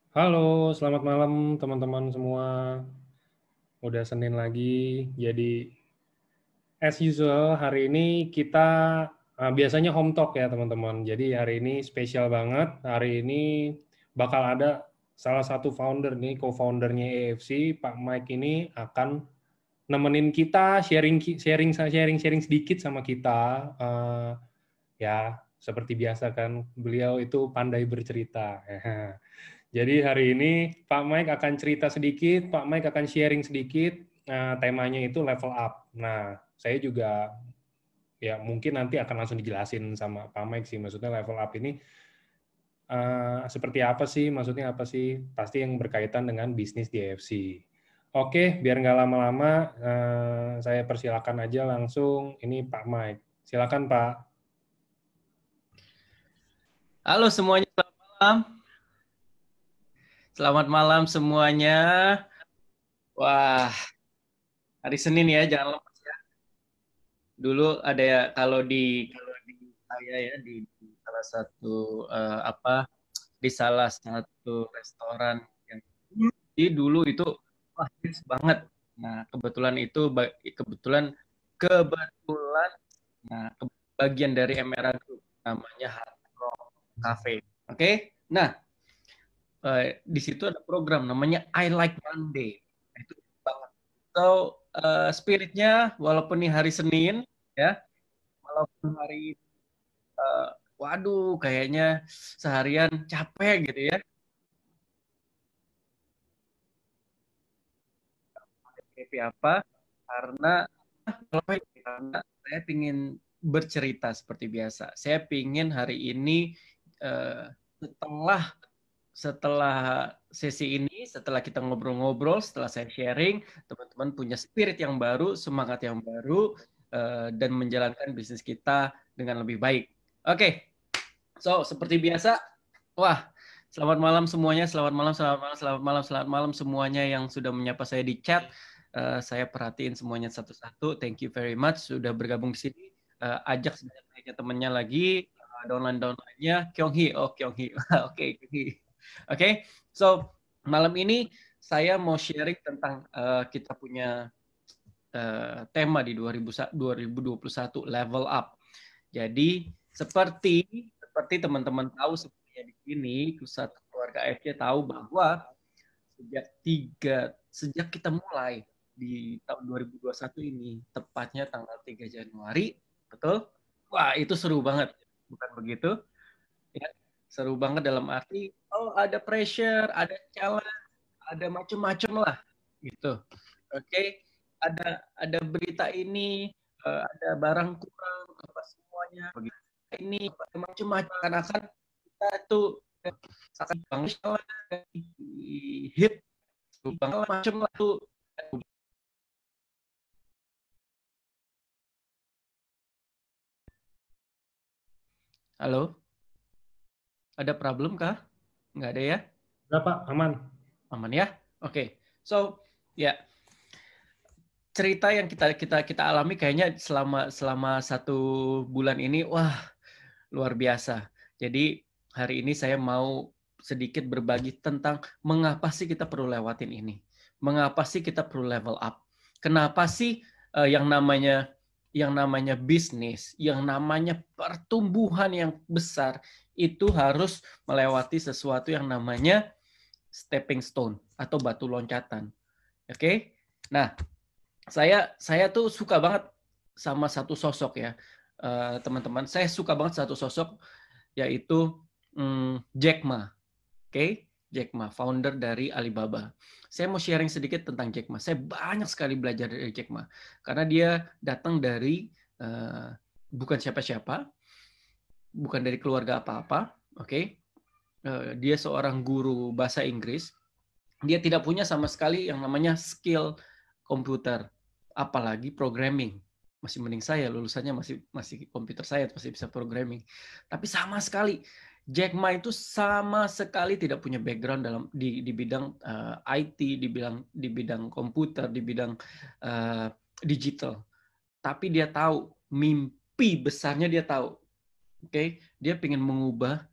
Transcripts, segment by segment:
Halo, selamat malam teman-teman semua. Udah Senin lagi. Jadi, as usual, hari ini kita biasanya home talk ya teman-teman. Jadi hari ini spesial banget. Hari ini bakal ada salah satu founder nih, co-foundernya AFC, Pak Mike ini akan nemenin kita sharing sedikit sama kita. Ya, seperti biasa kan, beliau itu pandai bercerita. Jadi hari ini Pak Mike akan cerita sedikit, Pak Mike akan sharing sedikit. Temanya itu level up. Nah, saya juga ya mungkin nanti akan langsung dijelasin sama Pak Mike sih. Maksudnya level up ini seperti apa sih? Maksudnya apa sih? Pasti yang berkaitan dengan bisnis di AFC. Oke, biar nggak lama-lama, saya persilakan aja langsung. Ini Pak Mike. Silakan Pak. Halo semuanya, selamat malam. Selamat malam semuanya. Wah, hari Senin ya, jangan lupa. Dulu ada ya kalau di saya ya di salah satu apa di salah satu restoran yang dulu itu wah hits banget. Nah, kebetulan nah bagian dari MRA Group namanya Hard Rock Cafe. Oke. Nah, di situ ada program namanya I Like Monday. Nah, itu banget. So, spiritnya walaupun ini hari Senin ya, walaupun hari uh, waduh kayaknya seharian capek gitu ya. Happy apa? Karena saya ingin bercerita seperti biasa. Saya ingin hari ini uh, setelah setelah sesi ini, setelah kita ngobrol-ngobrol, setelah saya sharing, teman-teman punya spirit yang baru, semangat yang baru, dan menjalankan bisnis kita dengan lebih baik. Oke, so seperti biasa, wah, selamat malam semuanya, selamat malam, selamat malam, selamat malam, selamat malam semuanya yang sudah menyapa saya di chat. Saya perhatiin semuanya satu-satu. Thank you very much sudah bergabung di sini. Ajak sebanyak temannya lagi, downline-downline-nya. Kyung-hee, oh Kyung-hee, oke, Kyung-hee. Oke, so malam ini saya mau sharing tentang kita punya tema di 2021 level up. Jadi seperti teman-teman tahu sebenarnya di sini pusat keluarga AFC tahu bahwa sejak kita mulai di tahun 2021 ini tepatnya tanggal 3 Januari, betul? Wah, itu seru banget. Bukan begitu? Ya, seru banget dalam arti oh ada pressure, ada challenge, ada macam-macam lah gitu. Oke, ada berita ini, ada barang kurang apa semuanya begitu. Ini macam-macam akan kita tuh akan bangun hit macam lah tuh. Halo, ada problem kah? Nggak ada ya? Udah Pak, aman. Aman ya? Oke. So, ya, cerita yang kita alami kayaknya selama 1 bulan ini, wah luar biasa. Jadi hari ini saya mau sedikit berbagi tentang mengapa sih kita perlu lewatin ini, mengapa sih kita perlu level up, kenapa sih yang namanya bisnis, yang namanya pertumbuhan yang besar itu harus melewati sesuatu yang namanya stepping stone atau batu loncatan. Oke? Nah, saya tuh suka banget sama satu sosok ya, teman-teman. Saya suka banget satu sosok yaitu Jack Ma. Oke, Jack Ma, founder dari Alibaba. Saya mau sharing sedikit tentang Jack Ma. Saya banyak sekali belajar dari Jack Ma karena dia datang dari bukan siapa-siapa, bukan dari keluarga apa-apa. Oke, dia seorang guru bahasa Inggris. Dia tidak punya sama sekali yang namanya skill komputer, apalagi programming. Masih mending saya lulusannya masih computer science, masih bisa programming. Tapi sama sekali Jack Ma itu sama sekali tidak punya background di bidang IT, di bidang komputer, di bidang digital. Tapi dia tahu mimpi besarnya, dia tahu. Oke, dia ingin mengubah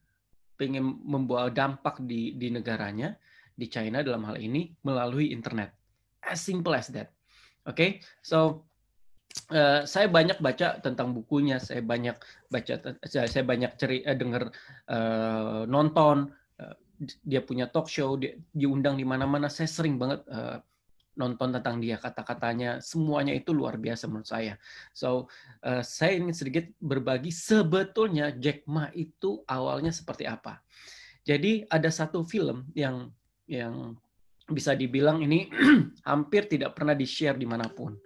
pengen membawa dampak di negaranya, di China dalam hal ini melalui internet. As simple as that. Oke, so saya banyak baca tentang bukunya, saya banyak dengar, nonton, dia punya talk show, dia diundang di mana-mana. Saya sering banget nonton tentang dia, kata-katanya, semuanya itu luar biasa menurut saya. So, saya ingin sedikit berbagi sebetulnya Jack Ma itu awalnya seperti apa. Jadi ada satu film yang bisa dibilang ini hampir tidak pernah di-share dimanapun.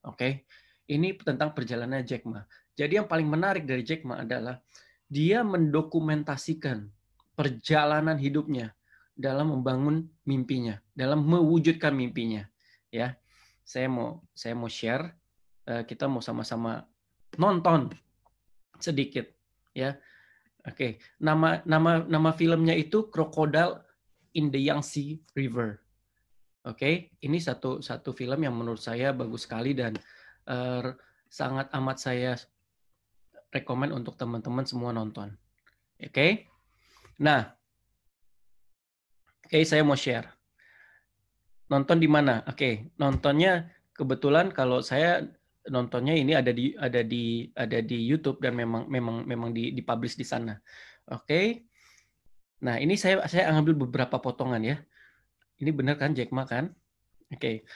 Oke, ini tentang perjalanan Jack Ma. Jadi yang paling menarik dari Jack Ma adalah dia mendokumentasikan perjalanan hidupnya dalam membangun mimpinya, dalam mewujudkan mimpinya. Ya, saya mau share, kita mau sama-sama nonton sedikit, ya. Oke, nama filmnya itu Crocodile in the Yangtze River. Oke, ini satu film yang menurut saya bagus sekali dan sangat amat saya rekomen untuk teman-teman semua nonton. Oke, nah, saya mau share. Nonton di mana? Oke, nontonnya kebetulan kalau saya nontonnya ini ada di YouTube dan memang dipublish di sana. Oke. Nah, ini saya ambil beberapa potongan ya. Ini benar kan Jack Ma kan? Oke.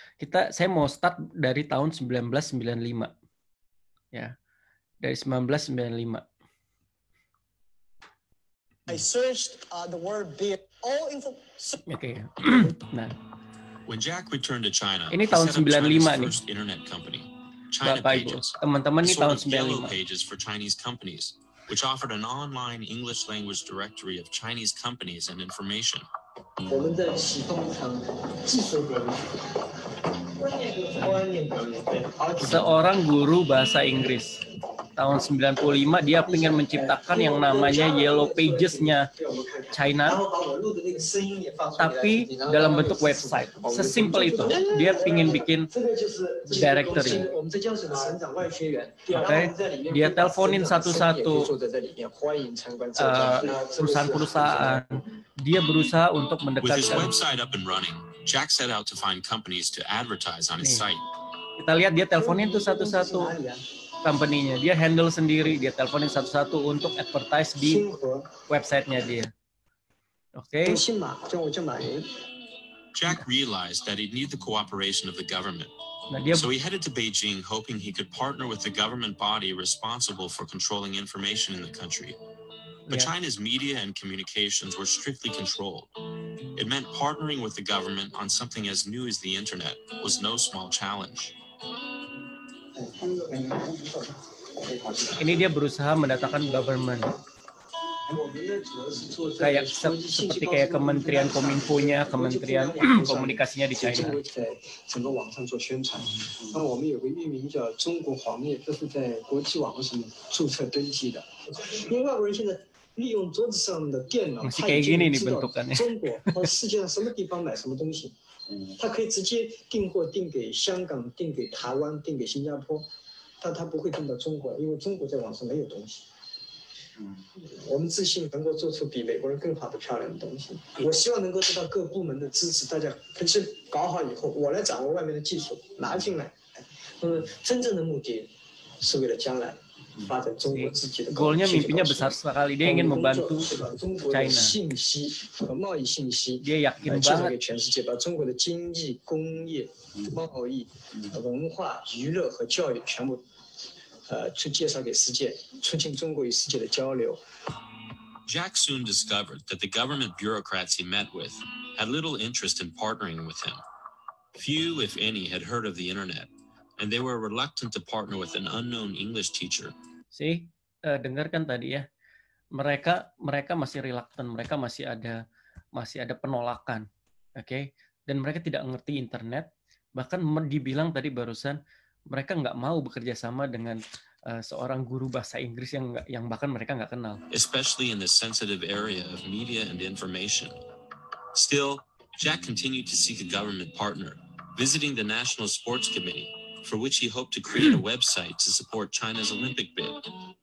Saya mau start dari tahun 1995. Ya. Dari 1995. I searched the word beer. All info. Oke. Nah, when Jack returned to China, ini tahun 95 nih. first internet company, China Bapak Ibu, Pages, teman-teman ini tahun yellow 95. pages for Chinese companies, which offered an online English language directory of Chinese companies and information. Seorang guru bahasa Inggris tahun 95 dia ingin menciptakan yang namanya Yellow Pages-nya China, tapi dalam bentuk website. Sesimpel itu. Dia ingin bikin directory. Oke. Dia teleponin satu-satu perusahaan-perusahaan. Dia berusaha untuk With his mendekatkan. website up and running, Jack set out to find companies to advertise on his site. Kita lihat dia teleponin tuh satu-satu company-nya. Dia handle sendiri, dia teleponin satu-satu untuk advertise di website-nya dia. Oke. Jack realized that he'd need the cooperation of the government. Nah, dia So he headed to Beijing hoping he could partner with the government body responsible for controlling information in the country. But China's media and communications were strictly controlled. It meant partnering with the government on something as new as the internet was no small challenge. ini dia berusaha mendatangkan government. Seperti kayak Kementerian Kominfo-nya, Kementerian Komunikasinya di China. Masih kayak gini nih bentukannya. 他可以直接订货订给香港、订给台湾、订给新加坡，但他不会订到中国，因为中国在网上没有东西。我们自信能够做出比美国人更好的漂亮的东西。我希望能够得到各部门的支持，大家可是搞好以后，我来掌握外面的技术拿进来。真正的目的是为了将来。 Goalnya, mimpinya besar sekali. Dia ingin membantu China. Dia yakin banget. Jack soon discovered that the government bureaucrats he met with had little interest in partnering with him. Few, if any, had heard of the internet, and they were reluctant to partner with an unknown English teacher. Dengarkan tadi ya, mereka masih reluctant, mereka masih ada penolakan, oke? Dan mereka tidak ngerti internet, bahkan dibilang tadi barusan mereka nggak mau bekerja sama dengan seorang guru bahasa Inggris yang bahkan mereka nggak kenal. Especially in the sensitive area of media and information. Still, Jack continued to seek a government partner, visiting the National Sports Committee, for which he hoped to create a website to support China's Olympic bid.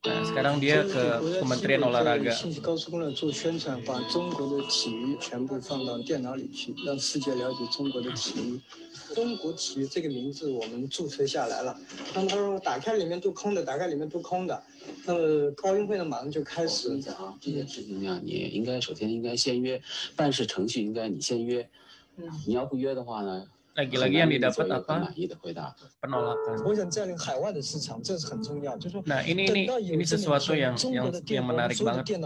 Nah, sekarang dia ke Kementerian Olahraga. 信息高速公路做宣传，把中国的体育全部放到电脑里去，让世界了解中国的体育。中国体育这个名字我们注册下来了。那么他说打开里面都空的，打开里面都空的。那么奥运会呢马上就开始。这件事情呀，你应该首先应该先约，办事程序应该你先约。你要不约的话呢？ Lagi-lagi yang didapat apa? Penolakan. Nah, ini sesuatu yang menarik banget,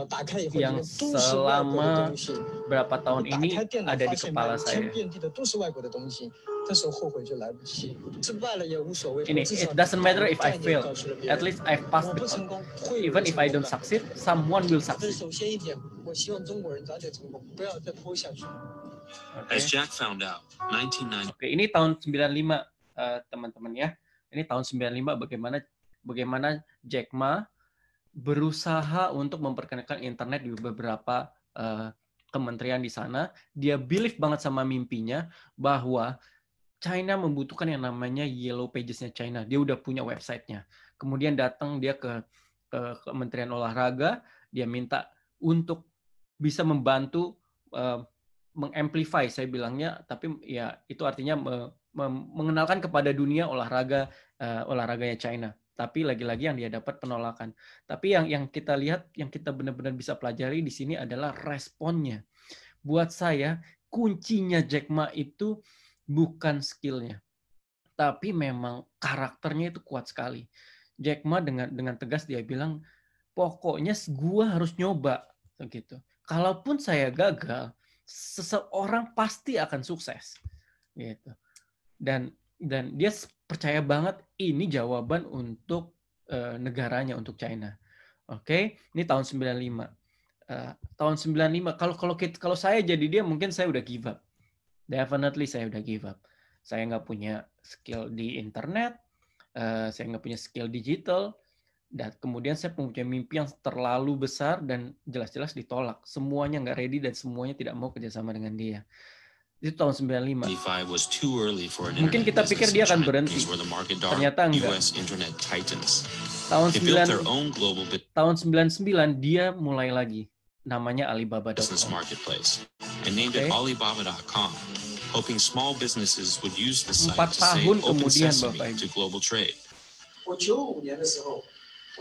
yang selama berapa tahun ini ada di kepala saya. Ini, it doesn't matter if I fail, at least I passed the test. Even if I don't succeed, someone will succeed. Okay. As Jack found out, 1990. Oke, ini tahun 95, teman-teman ya. Ini tahun 95 bagaimana Jack Ma berusaha untuk memperkenalkan internet di beberapa kementerian di sana. Dia believe banget sama mimpinya bahwa China membutuhkan yang namanya Yellow Pages-nya China. Dia udah punya website-nya. Kemudian datang dia ke Kementerian Olahraga, dia minta untuk bisa membantu mengamplify, saya bilangnya, tapi ya itu artinya mengenalkan kepada dunia olahraganya China. Tapi lagi-lagi yang dia dapat penolakan. Tapi yang kita lihat, yang kita benar-benar bisa pelajari di sini adalah responnya. Buat saya, kuncinya Jack Ma itu bukan skillnya, tapi memang karakternya itu kuat sekali. Jack Ma dengan tegas dia bilang, pokoknya gua harus nyoba, gitu. Kalaupun saya gagal, seseorang pasti akan sukses, gitu. Dan dia percaya banget ini jawaban untuk negaranya, untuk China. Oke, ini tahun 95. Tahun 95, kalau saya jadi dia, mungkin saya udah give up. Definitely saya udah give up. Saya nggak punya skill di internet, saya nggak punya skill digital, dan kemudian saya punya mimpi yang terlalu besar dan jelas-jelas ditolak. Semuanya nggak ready dan semuanya tidak mau kerjasama dengan dia. Itu tahun 95. Mungkin kita pikir dia akan berhenti. Ternyata enggak. Tahun 99 dia mulai lagi. Namanya Alibaba.com. Hoping small businesses would use the site 4 tahun kemudian, Bapak to global trade. 我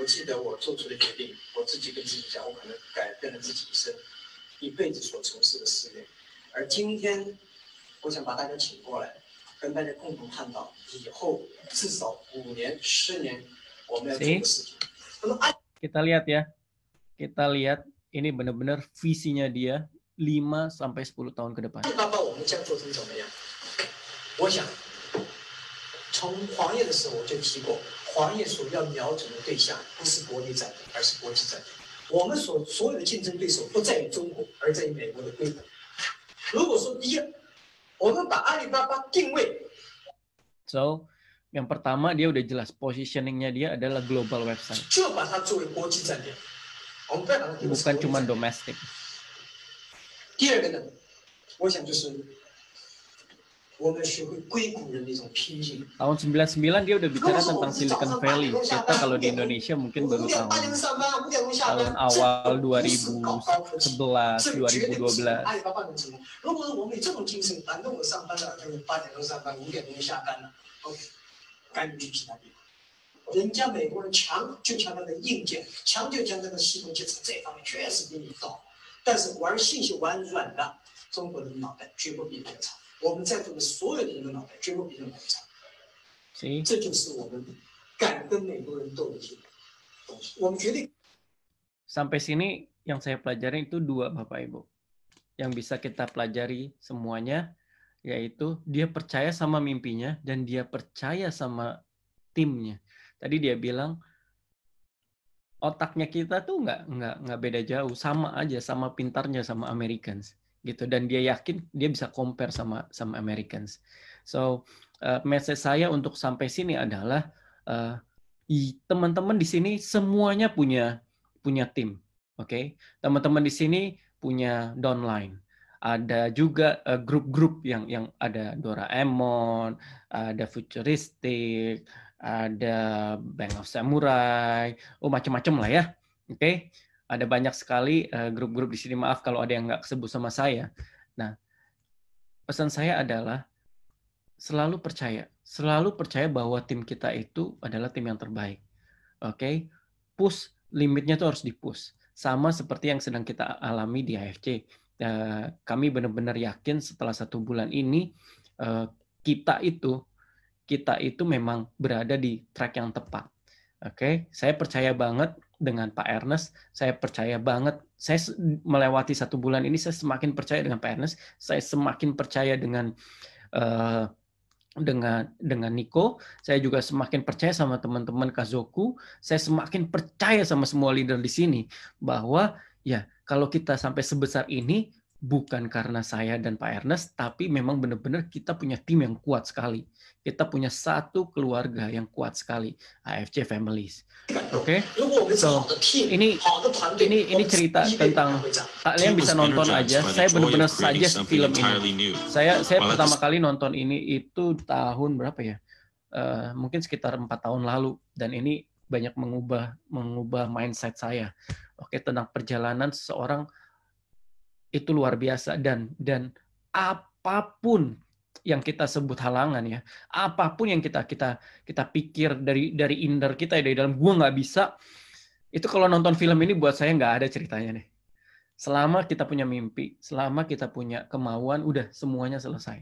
记得我做出的决定，我自己跟自己讲，我可能改变了自己一辈子所从事的事业。而今天，我想把大家请过来，跟大家共同探讨以后至少5年、10年我们要做的事情。Kita lihat ya, kita lihat ini benar-benar visinya dia 5 sampai 10 tahun ke depan. 我们将做成怎么样？我想，从黄页的时候我就提过。 黄页所要瞄准的对象不是国内战略，而是国际战略。我们所有的竞争对手不在于中国，而在于美国的规模。如果说第一，我们把阿里巴巴定位。So, yang pertama dia udah jelas positioningnya dia adalah global website. 就把它作为国际战略，我们不要把它定为 bukan cuma domestik. 第二个呢，我想就是。 tahun 99 dia udah bicara tentang Silicon Valley. Kita kalau di Indonesia mungkin baru tahun awal 2011, 2012. See? Sampai sini yang saya pelajari itu 2, Bapak Ibu. Yang bisa kita pelajari semuanya, yaitu dia percaya sama mimpinya dan dia percaya sama timnya. Tadi dia bilang otaknya kita tuh nggak beda jauh, sama aja, sama pintarnya sama Americans. Gitu, dan dia yakin dia bisa compare sama Americans. So message saya untuk sampai sini adalah teman-teman di sini semuanya punya tim, oke? Teman-teman di sini punya downline. ada juga grup-grup yang ada Doraemon, ada Futuristic, ada Band of Samurai, macam-macam lah ya. Oke. Ada banyak sekali grup-grup di sini. Maaf kalau ada yang nggak kesebut sama saya. Nah, pesan saya adalah selalu percaya bahwa tim kita itu adalah tim yang terbaik. Oke. Push, limitnya tuh harus di-push. Sama seperti yang sedang kita alami di AFC. Kami benar-benar yakin setelah 1 bulan ini kita itu memang berada di track yang tepat. Oke, saya percaya banget dengan Pak Ernest. Saya percaya banget. Saya melewati 1 bulan ini, saya semakin percaya dengan Pak Ernest. Saya semakin percaya dengan Nico. Saya juga semakin percaya sama teman-teman Kazoku. Saya semakin percaya sama semua leader di sini bahwa ya kalau kita sampai sebesar ini bukan karena saya dan Pak Ernest, tapi memang benar-benar kita punya tim yang kuat sekali. Kita punya satu keluarga yang kuat sekali, AFC Families. Oke, so ini cerita tentang kalian bisa nonton aja. Saya benar-benar suggest film ini. Saya pertama kali nonton ini itu tahun berapa ya? Mungkin sekitar 4 tahun lalu, dan ini banyak mengubah mindset saya. Oke, tentang perjalanan seseorang itu luar biasa, dan apapun yang kita sebut halangan ya, apapun yang kita pikir dari inner kita, dari dalam gua nggak bisa, itu kalau nonton film ini buat saya nggak ada ceritanya nih. Selama kita punya mimpi, selama kita punya kemauan, udah semuanya selesai.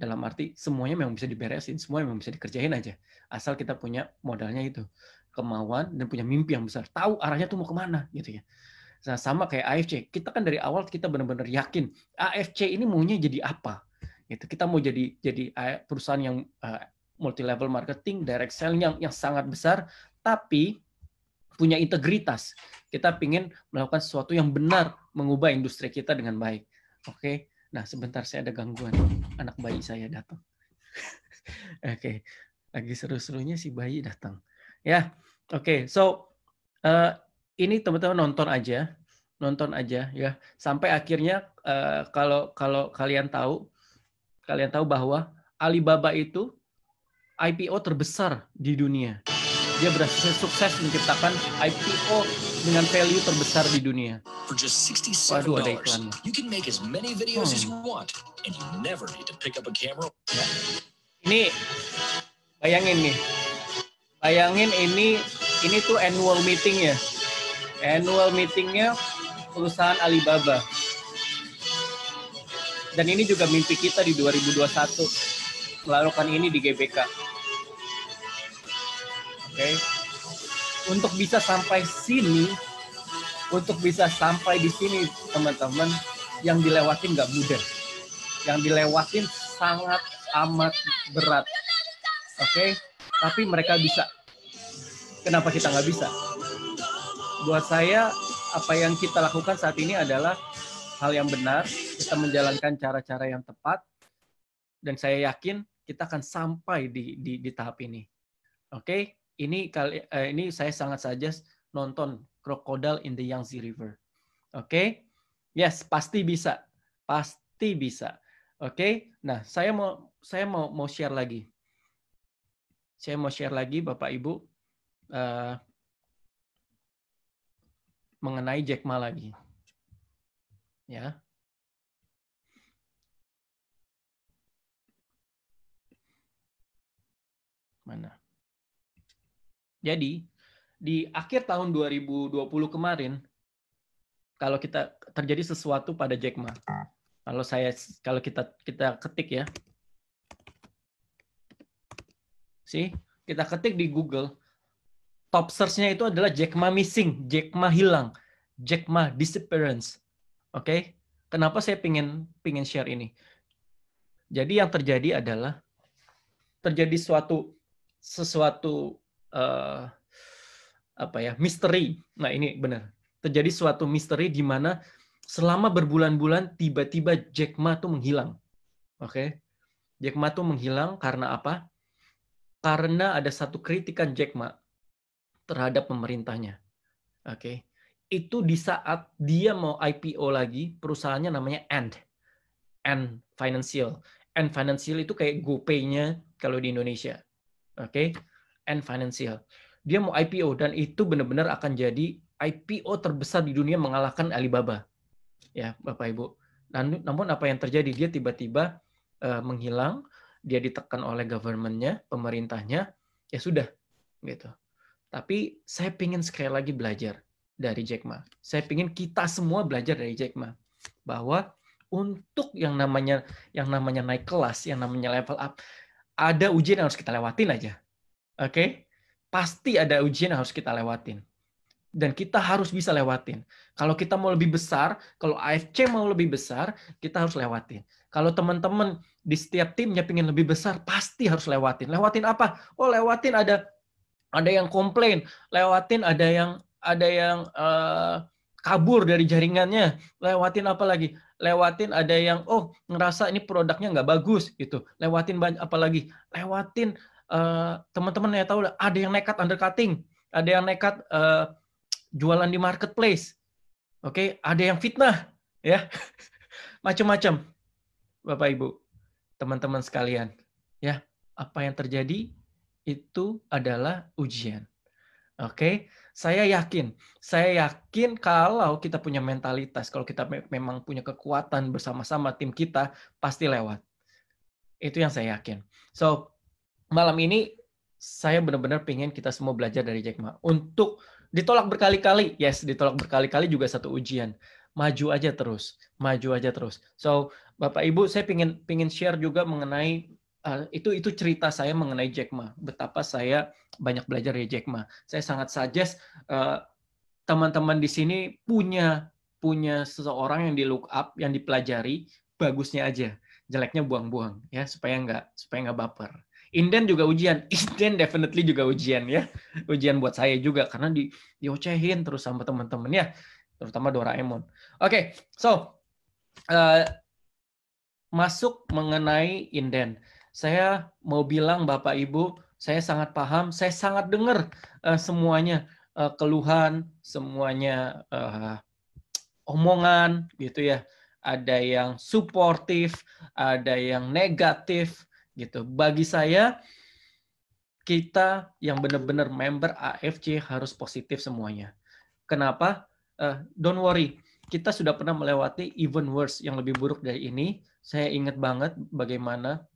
Dalam arti semuanya memang bisa diberesin, semuanya memang bisa dikerjain aja, asal kita punya modalnya itu, kemauan dan punya mimpi yang besar, tahu arahnya tuh mau kemana gitu ya. Nah, sama kayak AFC, kita kan dari awal kita benar-benar yakin AFC ini maunya jadi apa. Gitu. Kita mau jadi perusahaan yang multi level marketing, direct selling yang sangat besar, tapi punya integritas. Kita ingin melakukan sesuatu yang benar, mengubah industri kita dengan baik. Oke. Nah, sebentar, saya ada gangguan. Anak bayi saya datang. Oke. Lagi seru-serunya si bayi datang. Ya. Oke. So ini teman-teman nonton aja ya, sampai akhirnya kalau kalian tahu bahwa Alibaba itu IPO terbesar di dunia. Dia berhasil sukses menciptakan IPO dengan value terbesar di dunia. Waduh, ada iklannya. Ya. Ini bayangin ini tuh annual meeting ya. Annual meetingnya perusahaan Alibaba. Dan ini juga mimpi kita di 2021, melakukan ini di GBK. Oke. Untuk bisa sampai di sini, teman-teman, yang dilewatin nggak mudah. Yang dilewatin sangat amat berat. Oke. Tapi mereka bisa. Kenapa kita nggak bisa? Buat saya, apa yang kita lakukan saat ini adalah hal yang benar, kita menjalankan cara-cara yang tepat, dan saya yakin kita akan sampai di tahap ini. Oke, ini saya sangat suggest nonton Crocodile in the Yangtze River. Oke, yes, pasti bisa. Oke, nah saya mau share lagi. Saya mau share lagi, Bapak Ibu, mengenai Jack Ma lagi. Ya. Mana? Jadi, di akhir tahun 2020 kemarin, kalau kita terjadi sesuatu pada Jack Ma. Kalau kita ketik ya. Kita ketik di Google, top search-nya itu adalah Jack Ma missing, Jack Ma hilang, Jack Ma disappearance. Oke, kenapa saya pingin share ini? Jadi yang terjadi adalah terjadi sesuatu misteri. Nah, ini benar. Terjadi suatu misteri di mana selama berbulan-bulan tiba-tiba Jack Ma tuh menghilang. Oke. Jack Ma tuh menghilang karena apa? Karena ada satu kritikan Jack Ma terhadap pemerintahnya. Oke. Itu di saat dia mau IPO lagi, perusahaannya namanya Ant. Ant Financial. Ant Financial itu kayak GoPay-nya kalau di Indonesia. Oke, Ant Financial. Dia mau IPO dan itu benar-benar akan jadi IPO terbesar di dunia mengalahkan Alibaba. Ya, Bapak Ibu. Namun apa yang terjadi? Dia tiba-tiba menghilang, dia ditekan oleh government-nya, pemerintahnya, ya sudah gitu. Tapi saya ingin sekali lagi belajar dari Jack Ma. Saya ingin kita semua belajar dari Jack Ma bahwa untuk yang namanya naik kelas, yang namanya level up, ada ujian yang harus kita lewatin aja. Oke? Pasti ada ujian yang harus kita lewatin. Dan kita harus bisa lewatin. Kalau kita mau lebih besar, kalau AFC mau lebih besar, kita harus lewatin. Kalau teman-teman di setiap timnya pengen lebih besar, pasti harus lewatin. Lewatin apa? Oh, lewatin ada yang komplain, lewatin ada yang kabur dari jaringannya, lewatin apa lagi? Lewatin ada yang ngerasa ini produknya nggak bagus gitu. Lewatin apa lagi? Lewatin teman-teman ya tahu lah, ada yang nekat undercutting, ada yang nekat jualan di marketplace. Oke, ada yang fitnah ya. Macam-macam. Bapak Ibu, teman-teman sekalian, ya, apa yang terjadi itu adalah ujian. Oke, saya yakin kalau kita punya mentalitas, kalau kita memang punya kekuatan bersama-sama tim kita, pasti lewat. Itu yang saya yakin. So, malam ini saya benar-benar pengen kita semua belajar dari Jack Ma. Untuk ditolak berkali-kali, yes, ditolak berkali-kali juga satu ujian. Maju aja terus. So, Bapak Ibu, saya pengen share juga mengenai itu cerita saya mengenai Jack Ma. Betapa saya banyak belajar dari Jack Ma. Saya sangat suggest teman-teman di sini punya seseorang yang di look up, yang dipelajari, bagusnya aja, jeleknya buang-buang ya, supaya nggak baper. Inden juga ujian. Inden definitely juga ujian ya. Ujian buat saya juga karena diocehin terus sama teman-teman ya, terutama Doraemon. Oke, so masuk mengenai inden. Saya mau bilang Bapak Ibu, saya sangat paham, saya sangat dengar semuanya keluhan, semuanya omongan gitu ya. Ada yang suportif, ada yang negatif gitu. Bagi saya, kita yang benar-benar member AFC harus positif semuanya. Kenapa? Don't worry, kita sudah pernah melewati even worse yang lebih buruk dari ini. Saya ingat banget bagaimana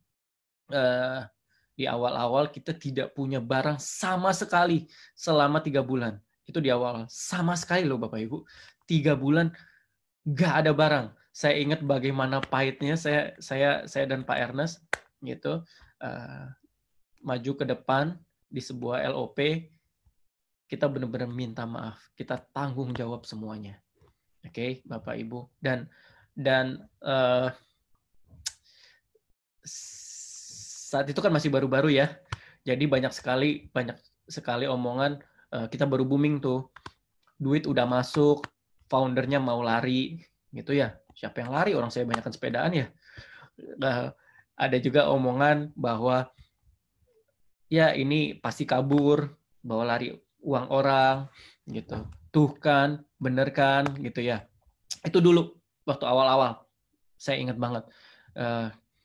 di awal-awal kita tidak punya barang sama sekali selama 3 bulan. Itu di awal, sama sekali loh Bapak Ibu. 3 bulan nggak ada barang. Saya ingat bagaimana pahitnya saya dan Pak Ernest gitu maju ke depan di sebuah LOP, kita benar-benar minta maaf, kita tanggung jawab semuanya. Oke, Bapak Ibu, dan saat itu kan masih baru-baru ya, jadi banyak sekali omongan, kita baru booming tuh, duit udah masuk, foundernya mau lari gitu ya. Siapa yang lari? Orang saya banyakkan sepedaan ya. Ada juga omongan bahwa ya ini pasti kabur, bawa lari uang orang gitu. Tuh kan, bener kan gitu ya. Itu dulu waktu awal-awal. Saya ingat banget.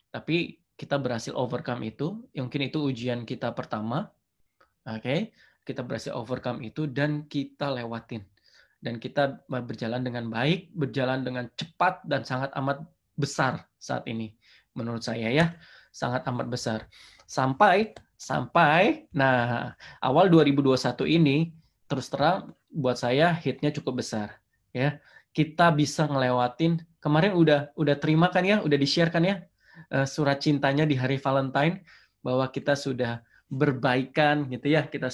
Tapi kita berhasil overcome itu. Mungkin itu ujian kita pertama. Oke, kita berhasil overcome itu dan kita lewatin. Dan kita berjalan dengan baik, berjalan dengan cepat dan sangat amat besar saat ini. Menurut saya ya, sangat amat besar. Sampai nah awal 2021 ini terus terang buat saya hitnya cukup besar ya. Kita bisa ngelewatin, kemarin udah terima kan ya, udah di-share kan ya surat cintanya di hari Valentine, bahwa kita sudah berbaikan gitu ya, kita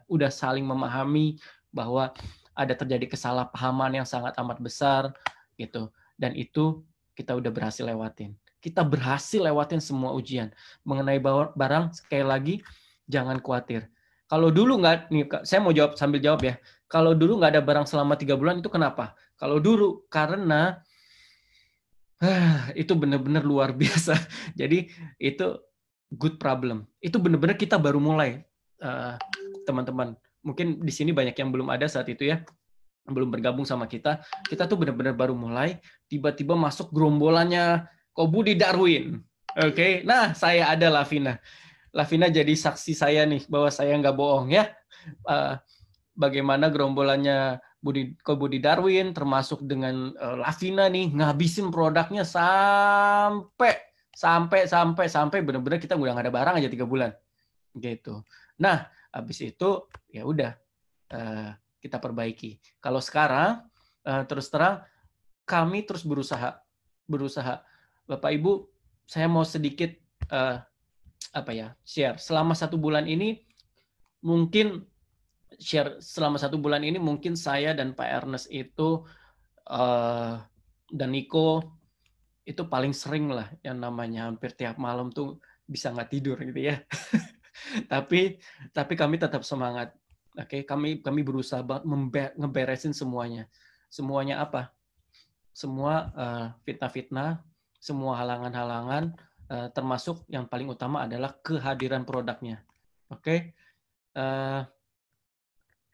udah saling memahami bahwa ada terjadi kesalahpahaman yang sangat amat besar gitu, dan itu kita udah berhasil lewatin. Kita berhasil lewatin semua ujian. Mengenai barang, sekali lagi, jangan khawatir. Kalau dulu nggak, nih saya mau jawab sambil jawab ya. Kalau dulu nggak ada barang selama 3 bulan, itu kenapa? Kalau dulu, karena itu benar-benar luar biasa. Jadi itu good problem. Itu benar-benar kita baru mulai, teman-teman. Mungkin di sini banyak yang belum ada saat itu ya. belum bergabung sama kita tuh benar-benar baru mulai, tiba-tiba masuk gerombolannya Ko Budi Darwin. Oke, nah saya ada Lavina. Lavina jadi saksi saya nih bahwa saya nggak bohong ya. Bagaimana gerombolannya Ko Budi Darwin termasuk dengan Lavina nih ngabisin produknya sampai benar-benar kita udah nggak ada barang aja 3 bulan gitu. Nah habis itu ya udah kita perbaiki. Kalau sekarang terus terang kami terus berusaha. Bapak Ibu, saya mau sedikit share selama 1 bulan ini. Mungkin saya dan Pak Ernest itu dan Niko itu paling sering lah yang namanya hampir tiap malam tuh bisa nggak tidur gitu ya. tapi kami tetap semangat. Oke, kami berusaha banget ngeberesin semuanya. Semuanya apa? Semua fitnah-fitnah, semua halangan-halangan, termasuk yang paling utama adalah kehadiran produknya. Oke.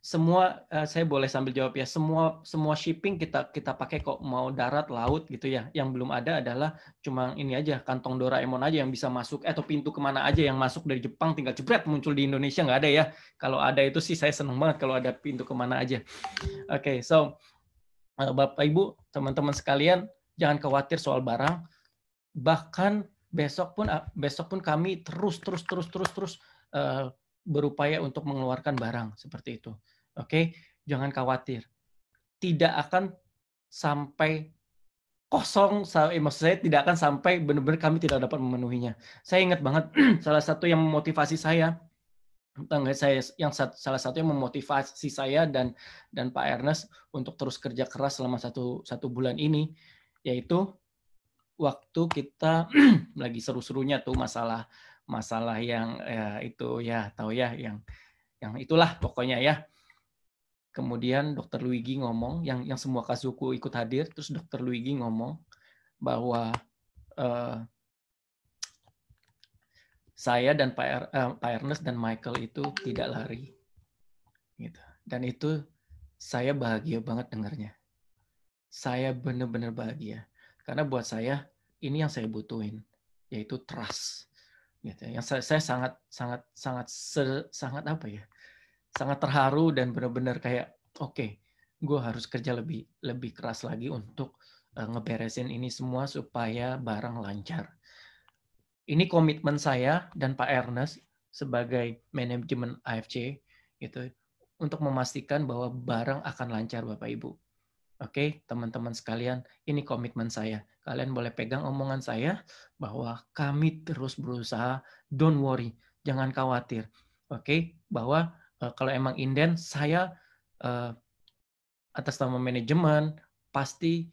Semua saya boleh sambil jawab ya. Semua shipping kita pakai kok, mau darat, laut gitu ya. Yang belum ada adalah cuma ini aja, kantong Doraemon aja yang bisa masuk, atau pintu kemana aja yang masuk dari Jepang tinggal jebret muncul di Indonesia, nggak ada ya. Kalau ada itu sih saya seneng banget kalau ada pintu kemana aja. Oke, so Bapak Ibu, teman-teman sekalian, jangan khawatir soal barang. Bahkan besok pun kami terus berupaya untuk mengeluarkan barang seperti itu. Oke, jangan khawatir. Tidak akan sampai kosong, maksud saya tidak akan sampai benar-benar kami tidak dapat memenuhinya. Saya ingat banget salah satu yang memotivasi saya dan Pak Ernest untuk terus kerja keras selama satu bulan ini, yaitu waktu kita lagi seru-serunya tuh masalah yang itu ya tahu ya, yang itulah pokoknya ya. Kemudian Dr. Luigi ngomong, yang semua Kazuku ikut hadir, terus Dr. Luigi ngomong bahwa saya dan Pak Ernest dan Michael itu tidak lari, gitu. Dan itu saya bahagia banget dengarnya. Saya benar-benar bahagia karena buat saya ini yang saya butuhin, yaitu trust. Gitu. Yang saya sangat apa ya? Sangat terharu dan benar-benar kayak oke, gue harus kerja lebih keras lagi untuk ngeberesin ini semua supaya barang lancar. Ini komitmen saya dan Pak Ernest sebagai manajemen AFC gitu, untuk memastikan bahwa barang akan lancar Bapak Ibu. Oke, teman-teman sekalian, ini komitmen saya. Kalian boleh pegang omongan saya bahwa kami terus berusaha, don't worry, jangan khawatir. Oke, bahwa kalau emang inden, saya atas nama manajemen pasti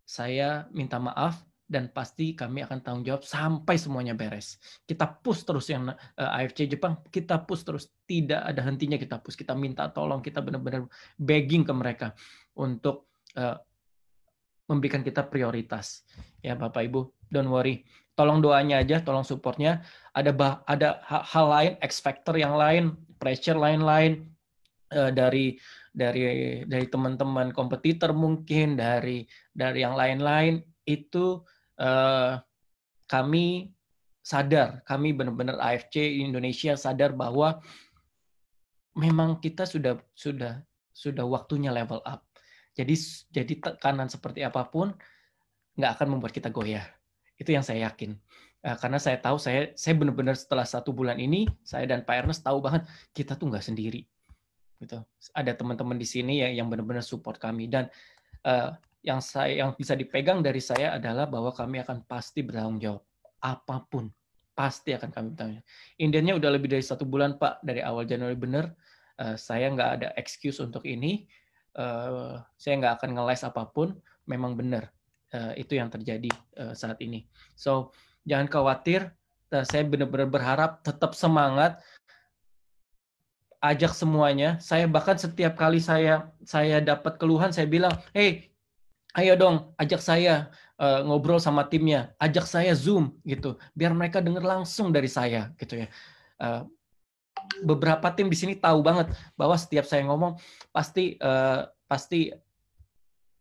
saya minta maaf dan pasti kami akan tanggung jawab sampai semuanya beres. Kita push terus yang AFC Jepang, kita push terus, tidak ada hentinya kita push. Kita minta tolong, kita benar-benar begging ke mereka untuk memberikan kita prioritas. Ya Bapak Ibu, don't worry. Tolong doanya aja, tolong supportnya. Ada hal lain, X factor yang lain, pressure lain-lain dari teman-teman kompetitor mungkin, dari yang lain-lain itu kami sadar, kami benar-benar AFC Indonesia sadar bahwa memang kita sudah waktunya level up. Jadi tekanan seperti apapun nggak akan membuat kita goyah. Itu yang saya yakin. Karena saya tahu, saya benar-benar setelah 1 bulan ini, saya dan Pak Ernest tahu banget kita tuh nggak sendiri. Gitu. Ada teman-teman di sini yang benar-benar support kami, dan yang bisa dipegang dari saya adalah bahwa kami akan pasti bertanggung jawab. Apapun pasti akan kami bertanggung jawab. Indiannya udah lebih dari 1 bulan Pak, dari awal Januari benar. Saya nggak ada excuse untuk ini. Saya nggak akan ngeles apapun. Memang benar. Itu yang terjadi saat ini. So jangan khawatir. Saya benar-benar berharap tetap semangat. Ajak semuanya. Saya bahkan setiap kali saya dapat keluhan, saya bilang, hey, ayo dong, ajak saya ngobrol sama timnya, ajak saya Zoom gitu, biar mereka dengar langsung dari saya gitu ya. Beberapa tim di sini tahu banget bahwa setiap saya ngomong pasti pasti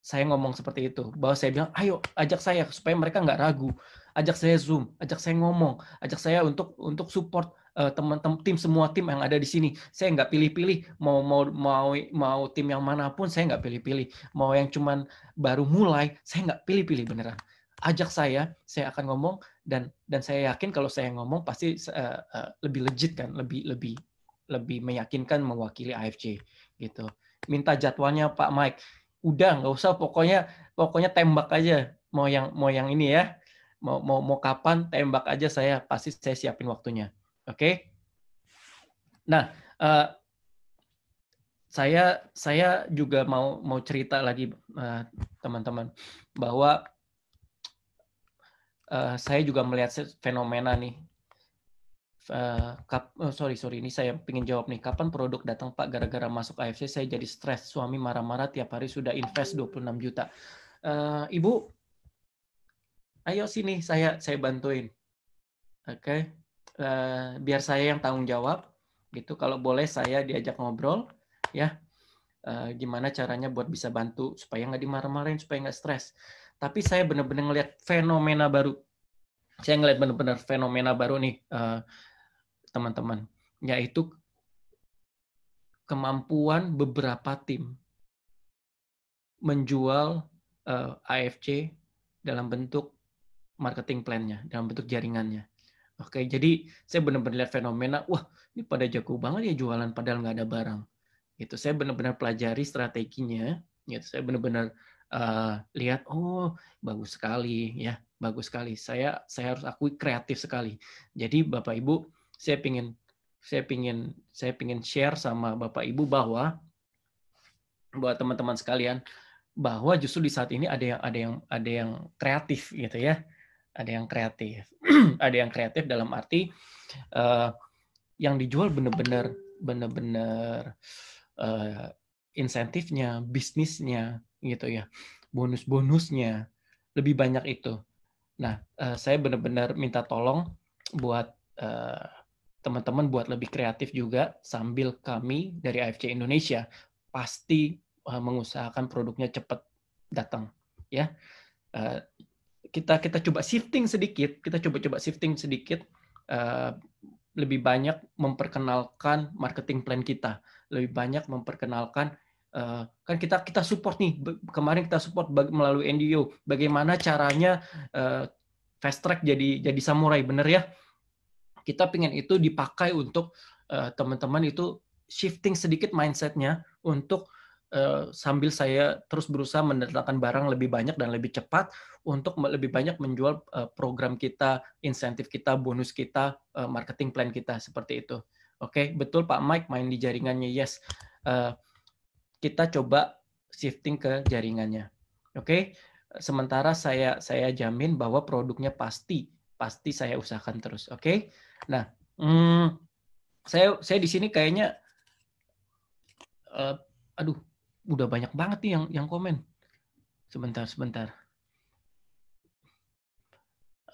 saya ngomong seperti itu, bahwa saya bilang, ayo ajak saya supaya mereka nggak ragu, ajak saya Zoom, ajak saya ngomong, ajak saya untuk support teman-teman semua tim yang ada di sini. Saya nggak pilih-pilih mau tim yang manapun, saya nggak pilih-pilih. Mau yang cuman baru mulai, saya nggak pilih-pilih beneran. Ajak saya akan ngomong dan saya yakin kalau saya ngomong pasti lebih legit kan, lebih meyakinkan mewakili AFC gitu. Minta jadwalnya Pak Mike. Udah nggak usah, pokoknya tembak aja, mau yang ini ya, mau kapan tembak aja, saya pasti saya siapin waktunya. Oke? Nah, saya juga mau cerita lagi teman-teman, bahwa saya juga melihat fenomena nih. Sorry, ini saya pengen jawab nih. Kapan produk datang Pak? Gara-gara masuk AFC saya jadi stres. Suami marah-marah tiap hari sudah invest 26 juta. Ibu, ayo sini saya bantuin. Oke. Biar saya yang tanggung jawab gitu. Kalau boleh saya diajak ngobrol ya. Gimana caranya buat bisa bantu supaya nggak dimarah-marahin, supaya nggak stres. Tapi saya benar-benar ngelihat fenomena baru. Saya ngelihat benar-benar fenomena baru nih, teman-teman, yaitu kemampuan beberapa tim menjual AFC dalam bentuk marketing plan-nya, dalam bentuk jaringannya. Oke, jadi saya benar-benar lihat fenomena, wah ini pada jago banget ya jualan padahal nggak ada barang. Gitu, saya benar-benar pelajari strateginya. Gitu, saya benar-benar lihat, oh bagus sekali ya, bagus sekali. Saya harus akui kreatif sekali. Jadi Bapak Ibu, saya pingin share sama Bapak Ibu bahwa buat teman-teman sekalian, bahwa justru di saat ini ada yang kreatif gitu ya, ada yang kreatif, ada yang kreatif dalam arti yang dijual benar-benar insentifnya, bisnisnya gitu ya, bonus-bonusnya lebih banyak itu. Nah, saya benar-benar minta tolong buat teman-teman buat lebih kreatif juga, sambil kami dari AFC Indonesia pasti mengusahakan produknya cepat datang ya. Kita coba shifting sedikit, lebih banyak memperkenalkan marketing plan kita, lebih banyak memperkenalkan kan kita support nih, kemarin kita support melalui NDO, bagaimana caranya fast track jadi samurai, bener ya. Kita pengen itu dipakai untuk teman-teman itu shifting sedikit mindsetnya untuk sambil saya terus berusaha mendatangkan barang lebih banyak dan lebih cepat untuk lebih banyak menjual program kita, insentif kita, bonus kita, marketing plan kita, seperti itu. Oke, betul Pak Mike main di jaringannya, yes. Kita coba shifting ke jaringannya. Oke, sementara saya jamin bahwa produknya pasti saya usahakan terus. Oke, nah saya di sini kayaknya aduh, udah banyak banget nih yang komen. Sebentar.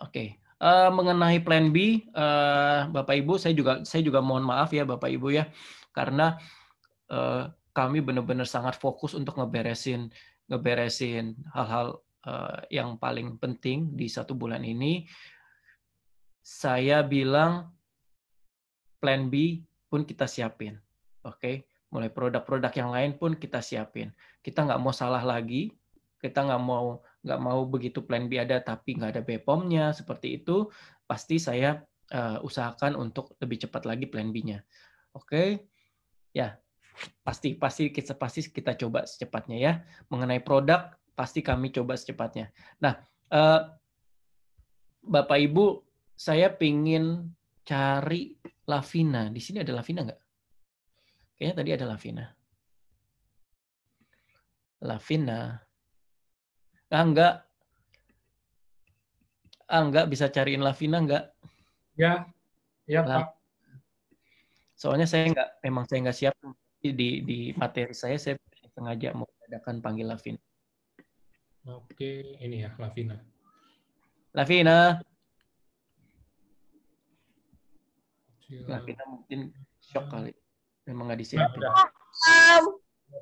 Oke. Mengenai plan B, Bapak Ibu, saya juga mohon maaf ya Bapak Ibu ya, karena kami benar-benar sangat fokus untuk ngeberesin hal-hal yang paling penting di 1 bulan ini. Saya bilang plan B pun kita siapin. Oke. Mulai produk-produk yang lain pun kita siapin. Kita nggak mau salah lagi, kita nggak mau begitu plan B ada tapi nggak ada BPOM-nya, seperti itu, pasti saya usahakan untuk lebih cepat lagi plan B-nya. Oke, ya pasti kita coba secepatnya ya. Mengenai produk pasti kami coba secepatnya. Nah, Bapak Ibu, saya pingin cari Lavina. Di sini ada Lavina nggak? Kayaknya tadi ada Lavina. Enggak bisa cariin Lavina enggak? Ya Pak. Soalnya saya nggak siap di materi saya sengaja mau adakan panggil Lavina. Oke, ini ya Lavina. Lavina mungkin shock kali. Memang nggak disiapin.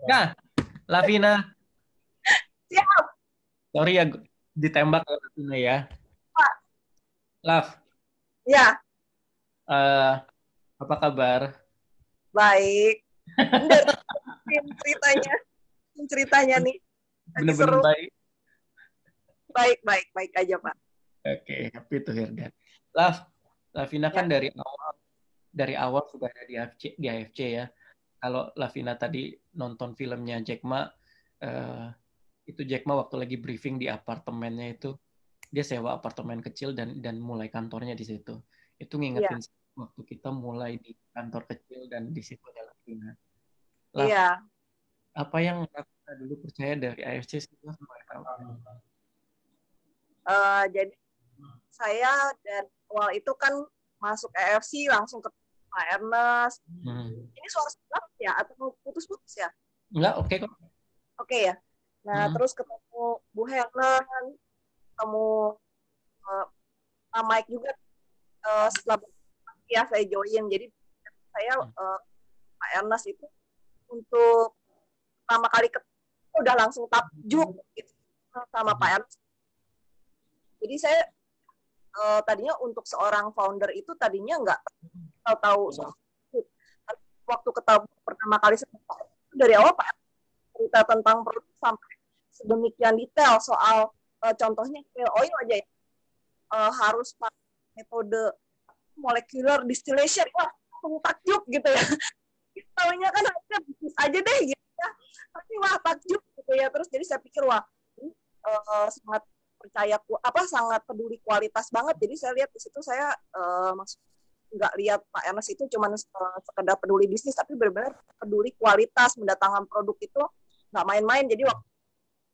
Nah, Lavina. Siap. Sorry ya ditembak ya Lavina ya. Pak. Lav. Ya. Apa kabar? Baik. ceritanya nih. Bener-bener baik. Baik aja, Pak. Oke, happy to hear that. Lavina kan dari awal sudah ada di AFC ya. Kalau Lavina tadi nonton filmnya Jack Ma, itu Jack Ma waktu lagi briefing di apartemennya itu, dia sewa apartemen kecil dan mulai kantornya di situ. Itu ngingetin waktu kita mulai di kantor kecil dan di situ ada Lavina. Iya. Apa yang Lavina dulu percaya dari AFC? Jadi saya dan awal itu kan masuk AFC langsung ke Pak Ernest. Ini suara sebelah ya atau putus-putus ya? Enggak, oke kok. Oke ya. Nah, terus ketemu Bu Helen, ketemu Mike juga setelah ya saya join. Jadi saya Pak Ernest itu untuk pertama kali ketemu udah langsung takjub gitu sama Pak Ernest. Jadi saya tadinya untuk seorang founder itu tadinya nggak tahu soal itu. Waktu ketemu pertama kali dari awal Pak cerita tentang produk sampai sedemikian detail soal contohnya oil aja ya, harus pakai metode molecular distillation. Wah, langsung takjub gitu ya. Taunya kan harusnya bisnis aja deh gitu ya. Tapi wah takjub gitu ya. Terus jadi saya pikir wah ini sangat percaya sangat peduli kualitas banget. Jadi saya lihat di situ saya nggak lihat Pak Ernest itu cuma sekedar peduli bisnis, tapi benar-benar peduli kualitas, mendatangkan produk itu nggak main-main. Jadi waktu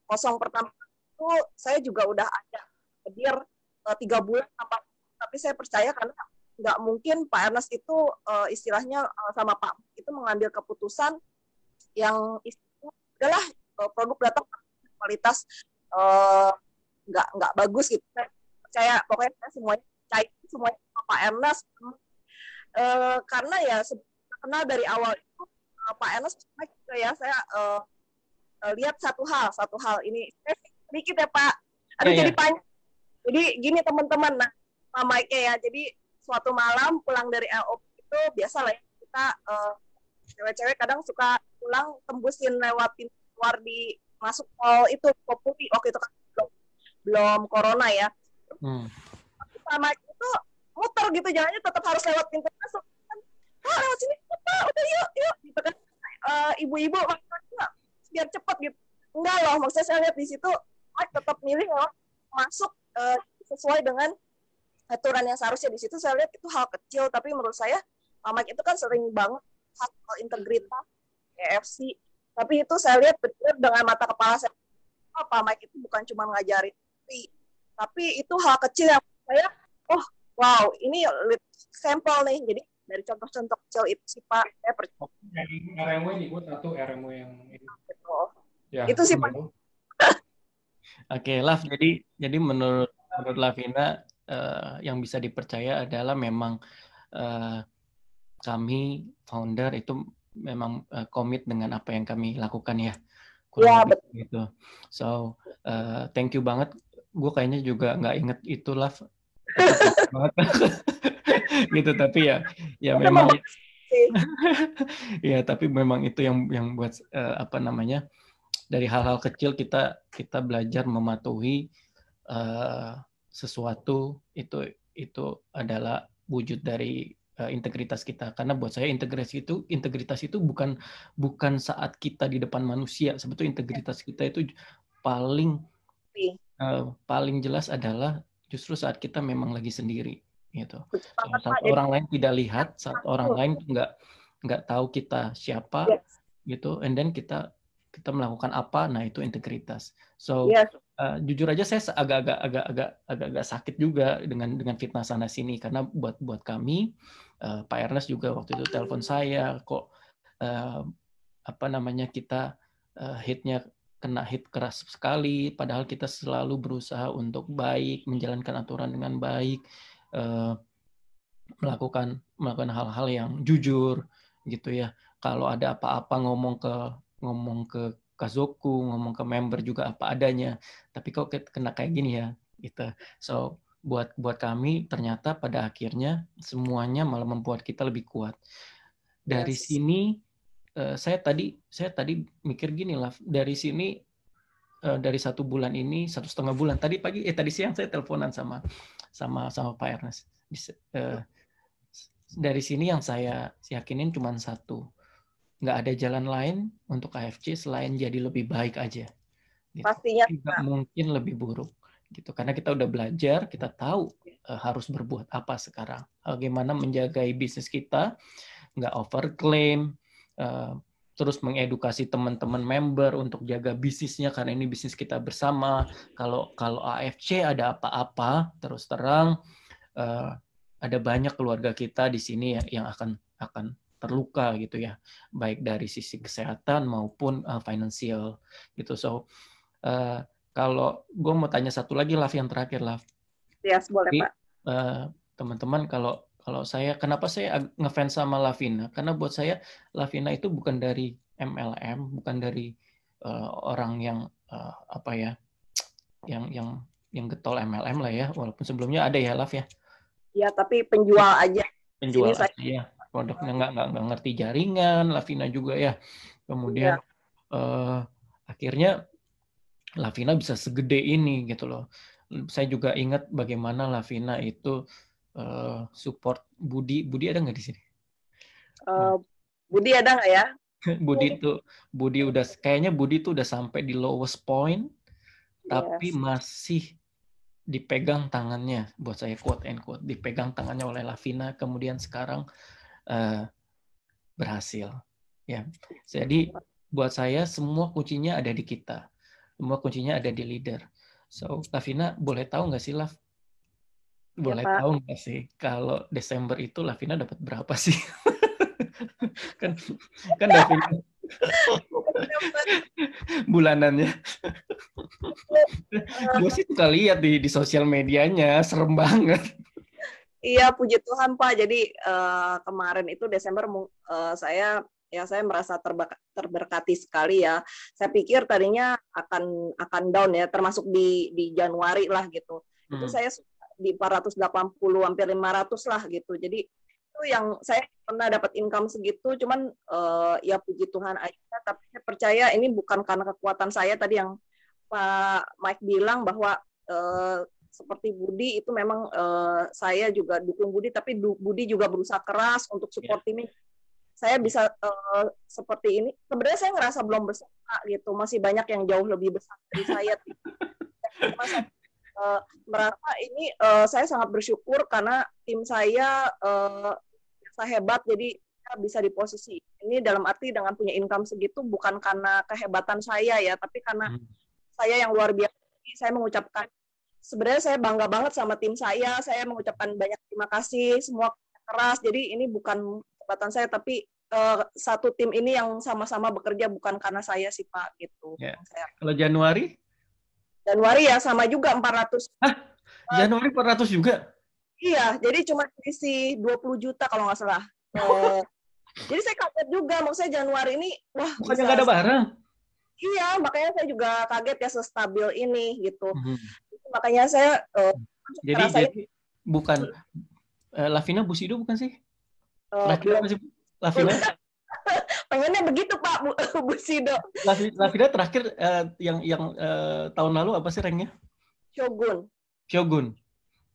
kosong pertama itu saya juga udah ada hadir 3 bulan tapi saya percaya karena nggak mungkin Pak Ernest itu istilahnya sama Pak itu mengambil keputusan yang istilahnya adalah produk datang kualitas nggak bagus gitu. Saya percaya pokoknya saya semuanya sama Pak Ernest karena ya kenal dari awal itu Pak Ernest juga ya saya lihat satu hal ini sedikit ya Pak. Jadi panjang. Jadi gini teman-teman, nah Pak Mike ya. Jadi suatu malam pulang dari LOP itu biasa lah ya kita cewek-cewek kadang suka pulang tembusin lewat pintu keluar di masuk mall itu Populi waktu itu kan belum corona ya. Pak Mike itu muter gitu jalannya tetap harus lewat pintu masuk. Lewat sini Pak, udah yuk gitu kan. Ibu-ibu maksudnya biar cepet gitu. Enggak loh, maksudnya saya lihat di situ Mike tetap milih masuk sesuai dengan aturan yang seharusnya. Di situ saya lihat itu hal kecil, tapi menurut saya Pak Mike itu kan sering banget hal integritas AFC, tapi itu saya lihat betul dengan mata kepala saya. Pak Mike itu bukan cuma ngajarin, tapi itu hal kecil yang saya wow, ini sampel nih. Jadi dari contoh-contoh kecil itu sih Pak, saya percaya. Dari RMW nih, gue satu RMW yang ini. Ya, itu sih Pak. Oke, Lav. Jadi menurut Lavina yang bisa dipercaya adalah memang kami founder itu memang komit dengan apa yang kami lakukan ya. Ya, betul. Gitu. So, thank you banget. Gue kayaknya juga nggak inget itu Lav. Gitu, tapi ya memang ya tapi memang itu yang buat apa namanya, dari hal-hal kecil kita belajar mematuhi sesuatu itu adalah wujud dari integritas kita. Karena buat saya integritas itu bukan saat kita di depan manusia. Sebetulnya integritas kita itu paling jelas adalah justru saat kita memang lagi sendiri gitu. Saat orang lain tidak lihat, saat orang lain nggak tahu kita siapa gitu, and then kita melakukan apa, nah itu integritas. So jujur aja saya agak sakit juga dengan fitnah sana sini, karena buat kami Pak Ernest juga waktu itu telepon saya kok apa namanya, kita kena hit keras sekali, padahal kita selalu berusaha untuk baik, menjalankan aturan dengan baik, melakukan hal-hal yang jujur gitu ya. Kalau ada apa-apa ngomong ke Kazoku, ngomong ke member juga apa adanya. Tapi kok kena kayak gini ya, gitu. So buat kami ternyata pada akhirnya semuanya malah membuat kita lebih kuat. Dari sini saya tadi mikir gini lah, dari sini dari 1 bulan ini 1,5 bulan tadi siang saya teleponan sama Pak Ernest. Dari sini yang saya yakinin cuma satu, nggak ada jalan lain untuk KFC selain jadi lebih baik aja. Gitu. Pastinya nggak mungkin lebih buruk gitu, karena kita udah belajar, kita tahu harus berbuat apa sekarang, bagaimana menjaga bisnis kita, nggak overclaim, terus mengedukasi teman-teman member untuk jaga bisnisnya karena ini bisnis kita bersama. Kalau AFC ada apa-apa, terus terang ada banyak keluarga kita di sini yang akan terluka gitu ya, baik dari sisi kesehatan maupun finansial gitu. So kalau gue mau tanya satu lagi, Lav, yang terakhir, Lav. Yes, boleh, Pak. Teman-teman, kalau kenapa saya ngefans sama Lavina? Karena buat saya Lavina itu bukan dari MLM, bukan dari orang yang yang getol MLM lah ya, walaupun sebelumnya ada ya, Lav ya. Ya, tapi penjual aja. Penjual aja ya. Produknya nggak ngerti jaringan, Lavina juga ya. Kemudian akhirnya Lavina bisa segede ini gitu loh. Saya juga ingat bagaimana Lavina itu support Budi. Budi ada nggak di sini? Budi ada nggak ya? Budi tuh udah sampai di lowest point, tapi masih dipegang tangannya, buat saya quote and quote, dipegang tangannya oleh Lavina, kemudian sekarang berhasil. Ya, jadi buat saya semua kuncinya ada di kita, semua kuncinya ada di leader. So, Lavina boleh tahu nggak sih, Lav? Boleh tahu nggak sih kalau Desember itu Lavina dapat berapa sih? kan Lavina bulanannya. Gue sih suka lihat di sosial medianya, serem banget. Iya, puji Tuhan, Pak. Jadi kemarin itu Desember saya merasa terberkati sekali ya. Saya pikir tadinya akan down ya, termasuk di Januari lah gitu. Itu saya di 480 hampir 500 lah gitu. Jadi itu yang saya pernah dapat income segitu, cuman ya puji Tuhan aja. Tapi saya percaya ini bukan karena kekuatan saya tadi yang Pak Mike bilang bahwa seperti Budi itu memang saya juga dukung Budi, tapi Budi juga berusaha keras untuk support timnya. Saya bisa seperti ini. Sebenarnya saya ngerasa belum besar gitu, masih banyak yang jauh lebih besar dari saya. Saya merasa ini saya sangat bersyukur karena tim saya hebat, jadi saya bisa di posisi ini, dalam arti dengan punya income segitu bukan karena kehebatan saya ya, tapi karena saya yang luar biasa. Saya mengucapkan, sebenarnya saya bangga banget sama tim saya mengucapkan banyak terima kasih, semua keras, jadi ini bukan kehebatan saya, tapi satu tim ini yang sama-sama bekerja, bukan karena saya sih, Pak, gitu. Ya. Kalau Januari ya sama juga 400. Hah? Januari 400 juga? Iya, jadi cuma isi 20 juta kalau nggak salah. Jadi saya kaget juga, maksudnya Januari ini, wah, bukannya nggak ada barang? Iya, makanya saya juga kaget ya sestabil ini gitu. Makanya saya jadi bukan Lavina Busido bukan sih? Lavina pengennya begitu, Pak, Busido. Lavina terakhir yang tahun lalu apa sih ranknya? Shogun.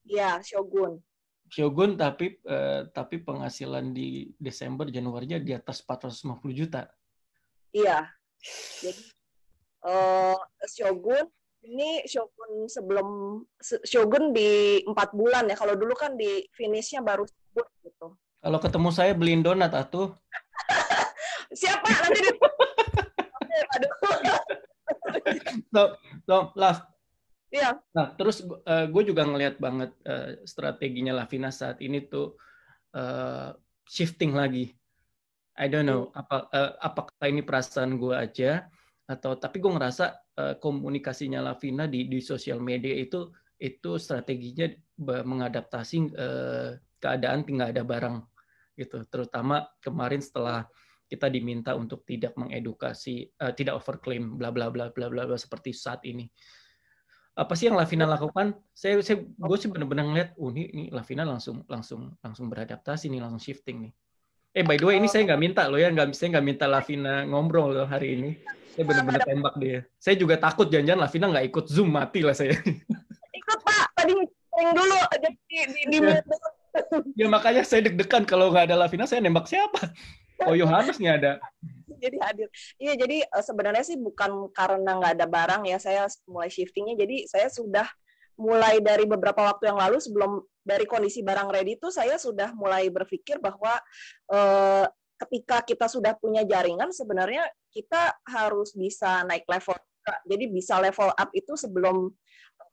Iya, Shogun, tapi penghasilan di Desember Januari di atas 450 juta. Iya. Jadi Shogun di 4 bulan ya. Kalau dulu kan di finishnya baru sebut gitu. Kalau ketemu saya beliin donat atuh. Siapa nanti di Lav. Iya. Nah, terus gue juga ngelihat banget strateginya Lavina saat ini tuh shifting lagi. I don't know apakah ini perasaan gue aja tapi gue ngerasa komunikasinya Lavina di sosial media itu strateginya mengadaptasi keadaan nggak ada barang gitu. Terutama kemarin setelah kita diminta untuk tidak mengedukasi, tidak overclaim, bla bla bla bla bla seperti saat ini. Apa sih yang Lavina lakukan? Gue sih benar-benar ngeliat, ini Lavina langsung beradaptasi nih, langsung shifting nih. By the way, ini saya nggak minta loh ya, saya nggak minta Lavina ngobrol loh hari ini. Saya benar-benar tembak dia. Saya juga takut jangan-jangan Lavina nggak ikut Zoom, mati lah saya. Ikut Pak, tadi ring dulu, jadi di mute dulu. Ya makanya saya deg-degan kalau nggak ada Lavina, saya nembak siapa? Oh, Yohanes nih ada. Jadi hadir. Iya, jadi sebenarnya sih bukan karena nggak ada barang ya, saya mulai shiftingnya. Jadi saya sudah mulai dari beberapa waktu yang lalu, sebelum dari kondisi barang ready itu, saya sudah mulai berpikir bahwa ketika kita sudah punya jaringan, sebenarnya kita harus bisa naik level. Jadi bisa level up itu sebelum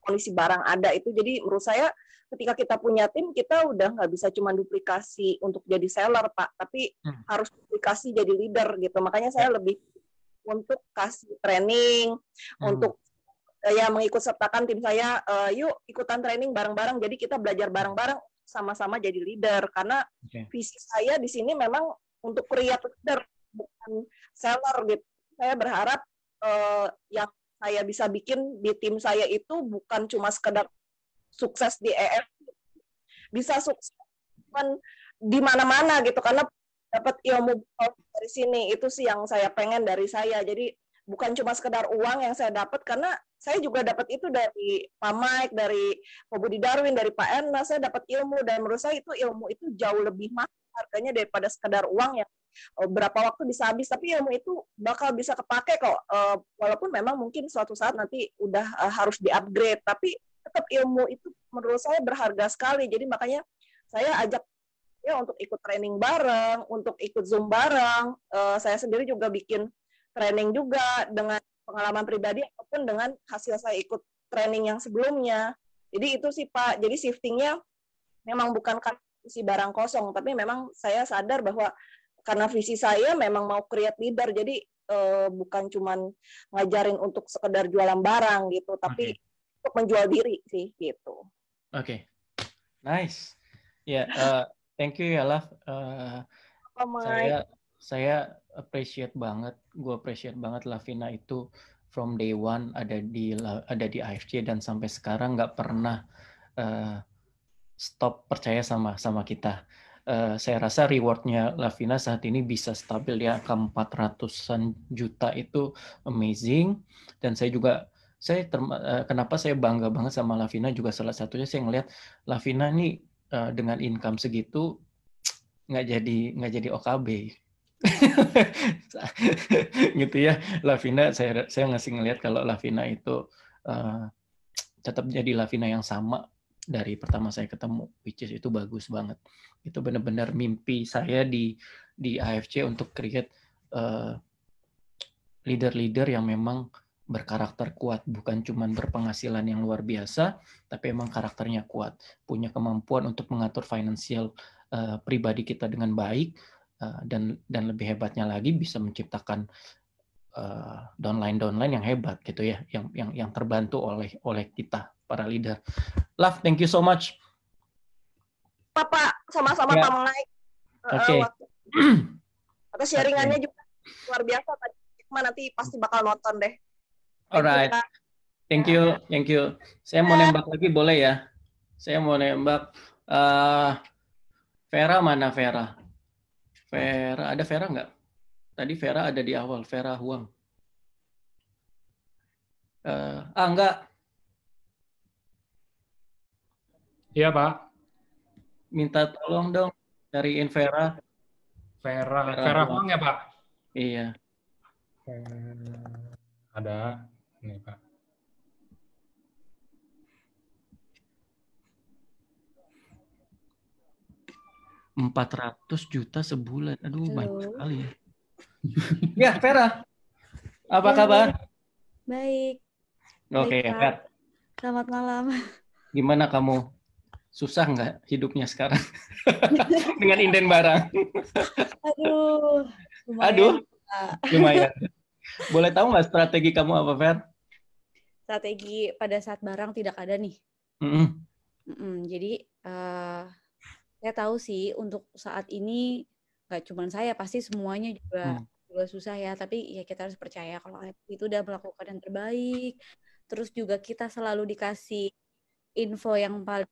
kondisi barang ada itu. Jadi menurut saya ketika kita punya tim, kita udah nggak bisa cuma duplikasi untuk jadi seller, Pak, tapi harus duplikasi jadi leader gitu. Makanya saya lebih untuk kasih training, untuk ya mengikut sertakan tim saya, yuk ikutan training bareng-bareng, jadi kita belajar bareng-bareng, sama-sama jadi leader. Karena visi saya di sini memang untuk create leader, bukan seller gitu. Saya berharap yang saya bisa bikin di tim saya itu bukan cuma sekedar sukses di EF, bisa sukses di mana-mana gitu, karena dapat ilmu dari sini. Itu sih yang saya pengen dari saya. Jadi bukan cuma sekedar uang yang saya dapat, karena saya juga dapat itu dari Pak Mike, dari Pak Budi Darwin, dari Pak Erna. Saya dapat ilmu, dan menurut saya itu ilmu itu jauh lebih mahal harganya daripada sekedar uang yang berapa waktu bisa habis. Tapi ilmu itu bakal bisa kepake kok, walaupun memang mungkin suatu saat nanti udah harus di-upgrade, tapi tetap ilmu itu menurut saya berharga sekali. Jadi makanya saya ajak ya untuk ikut training bareng, untuk ikut Zoom bareng. Saya sendiri juga bikin training juga dengan pengalaman pribadi ataupun dengan hasil saya ikut training yang sebelumnya. Jadi itu sih Pak. Jadi shiftingnya memang bukan karena visi barang kosong, tapi memang saya sadar bahwa karena visi saya memang mau create leader. Jadi bukan cuman ngajarin untuk sekedar jualan barang gitu, tapi untuk menjual diri sih gitu. Oke. Nice. Ya, thank you ya Lav. Saya appreciate banget, gue appreciate banget Lavina itu from day one ada di AFC dan sampai sekarang nggak pernah stop percaya sama kita. Saya rasa rewardnya Lavina saat ini bisa stabil di angka 400-an juta, itu amazing. Dan kenapa saya bangga banget sama Lavina juga salah satunya saya ngelihat Lavina nih dengan income segitu nggak jadi OKB. Gitu ya. Lavina, saya ngasih ngelihat kalau Lavina itu tetap jadi Lavina yang sama dari pertama saya ketemu, which is itu bagus banget. Itu benar-benar mimpi saya di AFC untuk create leader-leader yang memang berkarakter kuat, bukan cuma berpenghasilan yang luar biasa, tapi emang karakternya kuat, punya kemampuan untuk mengatur finansial pribadi kita dengan baik, dan lebih hebatnya lagi bisa menciptakan downline yang hebat gitu ya, yang terbantu oleh kita para leader. Love, thank you so much. Pak, sama-sama ya. Pak Mike. Oke. Atas sharingannya juga luar biasa tadi. Nanti pasti bakal nonton deh. Alright. Thank you. Saya mau nembak lagi boleh ya? Saya mau nembak. Vera mana Vera? Vera, ada Vera nggak? Tadi Vera ada di awal, Vera Huang. Enggak. Iya Pak. Minta tolong dong cariin Vera. Vera Huang ya Pak? Iya. Ada. Nih Pak. $400 juta sebulan. Aduh, banyak sekali ya. Ya, Vera. Apa kabar? Baik. Oke, Vera. Selamat malam. Gimana kamu? Susah nggak hidupnya sekarang? Dengan inden barang. Lumayan. Boleh tahu nggak strategi kamu apa, Ver? Strategi pada saat barang tidak ada nih. Jadi saya tahu sih untuk saat ini nggak cuma saya, pasti semuanya juga susah ya. Tapi ya kita harus percaya kalau AFC itu udah melakukan yang terbaik. Terus juga kita selalu dikasih info yang paling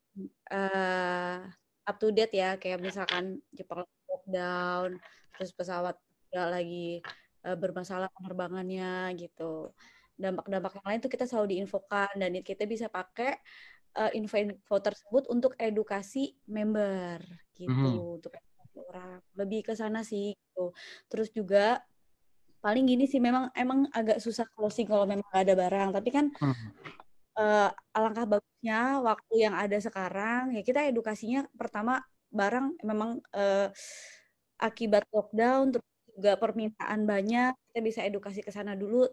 up to date ya, kayak misalkan Jepang lockdown, terus pesawat nggak lagi bermasalah penerbangannya gitu. Dampak-dampak yang lain tuh kita selalu diinfokan, dan kita bisa pakai info-info tersebut untuk edukasi member gitu, untuk edukasi orang. Lebih ke sana sih gitu. Terus juga paling gini sih, memang emang agak susah closing kalau memang gak ada barang, tapi kan alangkah bagusnya waktu yang ada sekarang ya kita edukasinya pertama barang memang akibat lockdown, terus juga permintaan banyak, kita bisa edukasi ke sana dulu.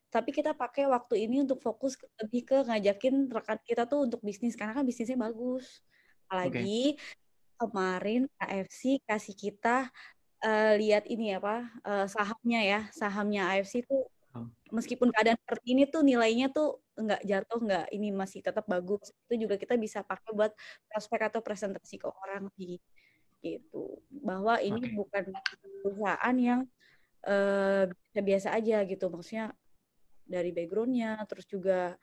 Tapi kita pakai waktu ini untuk fokus lebih ke ngajakin rekan kita tuh untuk bisnis, karena kan bisnisnya bagus. Apalagi kemarin AFC kasih kita lihat ini sahamnya AFC tuh meskipun keadaan seperti ini tuh nilainya tuh nggak jatuh, nggak ini, masih tetap bagus. Itu juga kita bisa pakai buat prospek atau presentasi ke orang sih gitu, bahwa ini bukan perusahaan yang biasa aja gitu, maksudnya dari background-nya, terus juga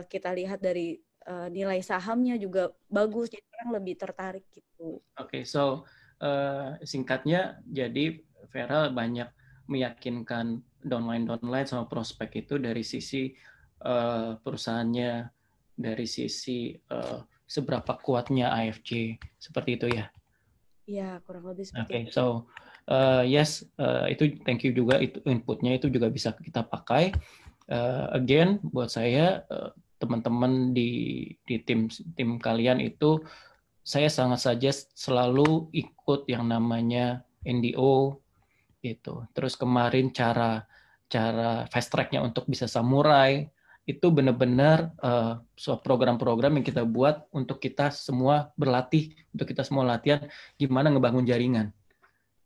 kita lihat dari nilai sahamnya juga bagus, jadi orang lebih tertarik gitu. So singkatnya, jadi Vera banyak meyakinkan downline sama prospek itu dari sisi perusahaannya, dari sisi seberapa kuatnya AFC, seperti itu ya? Iya, kurang lebih seperti itu. So yes, itu thank you juga, itu inputnya itu juga bisa kita pakai. Again, buat saya teman-teman di tim kalian itu, saya sangat suggest selalu ikut yang namanya NDO gitu. Terus kemarin cara fast track-nya untuk bisa samurai itu benar-benar program-program yang kita buat untuk kita semua berlatih, untuk kita semua latihan gimana ngebangun jaringan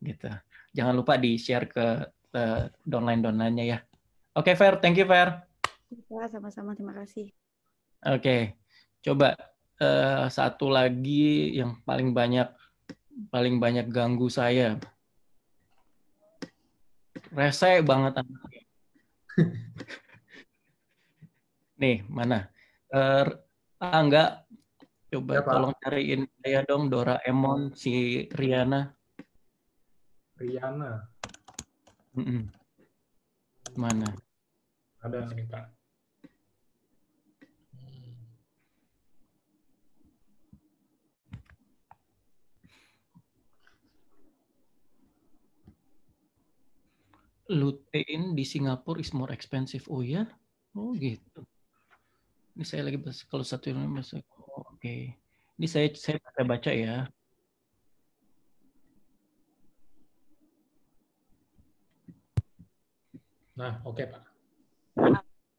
gitu. Jangan lupa di-share ke downline-nya ya. Oke, Fer, thank you, Fer. Sama-sama, terima kasih. Oke, coba satu lagi yang paling banyak ganggu saya. Rese banget anaknya. Nih, mana? Enggak. Coba ya, tolong cariin saya dong Doraemon si Riana. Mana? Ada nih, Pak. Lutein di Singapura is more expensive. Oh ya? Oh gitu. Ini saya lagi bahas kalau satu Indonesia. Oke. Ini saya baca ya. Nah, oke, Pak.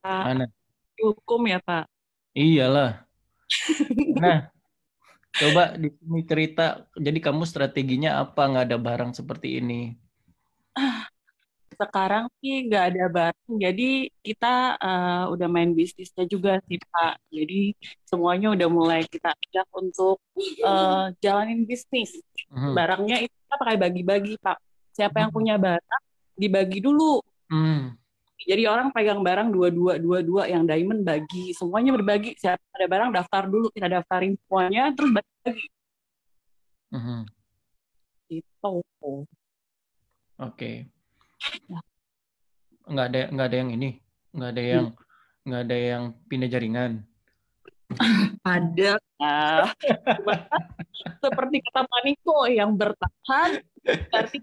Mana? Hukum ya, Pak? Iyalah. Nah, coba di sini cerita. Jadi kamu strateginya apa? Nggak ada barang seperti ini? Sekarang sih nggak ada barang, jadi kita udah main bisnisnya juga sih, Pak. Jadi semuanya udah mulai kita ajak untuk jalanin bisnis. Barangnya itu kita pakai bagi-bagi, Pak. Siapa yang punya barang, dibagi dulu. Jadi orang pegang barang dua-dua, yang diamond bagi. Semuanya berbagi. Siapa ada barang, daftar dulu. Kita daftarin semuanya, terus bagi. Gitu. Oke. Nggak ada yang ini, nggak ada yang pindah jaringan. Ada, seperti kata Paniko, yang bertahan berarti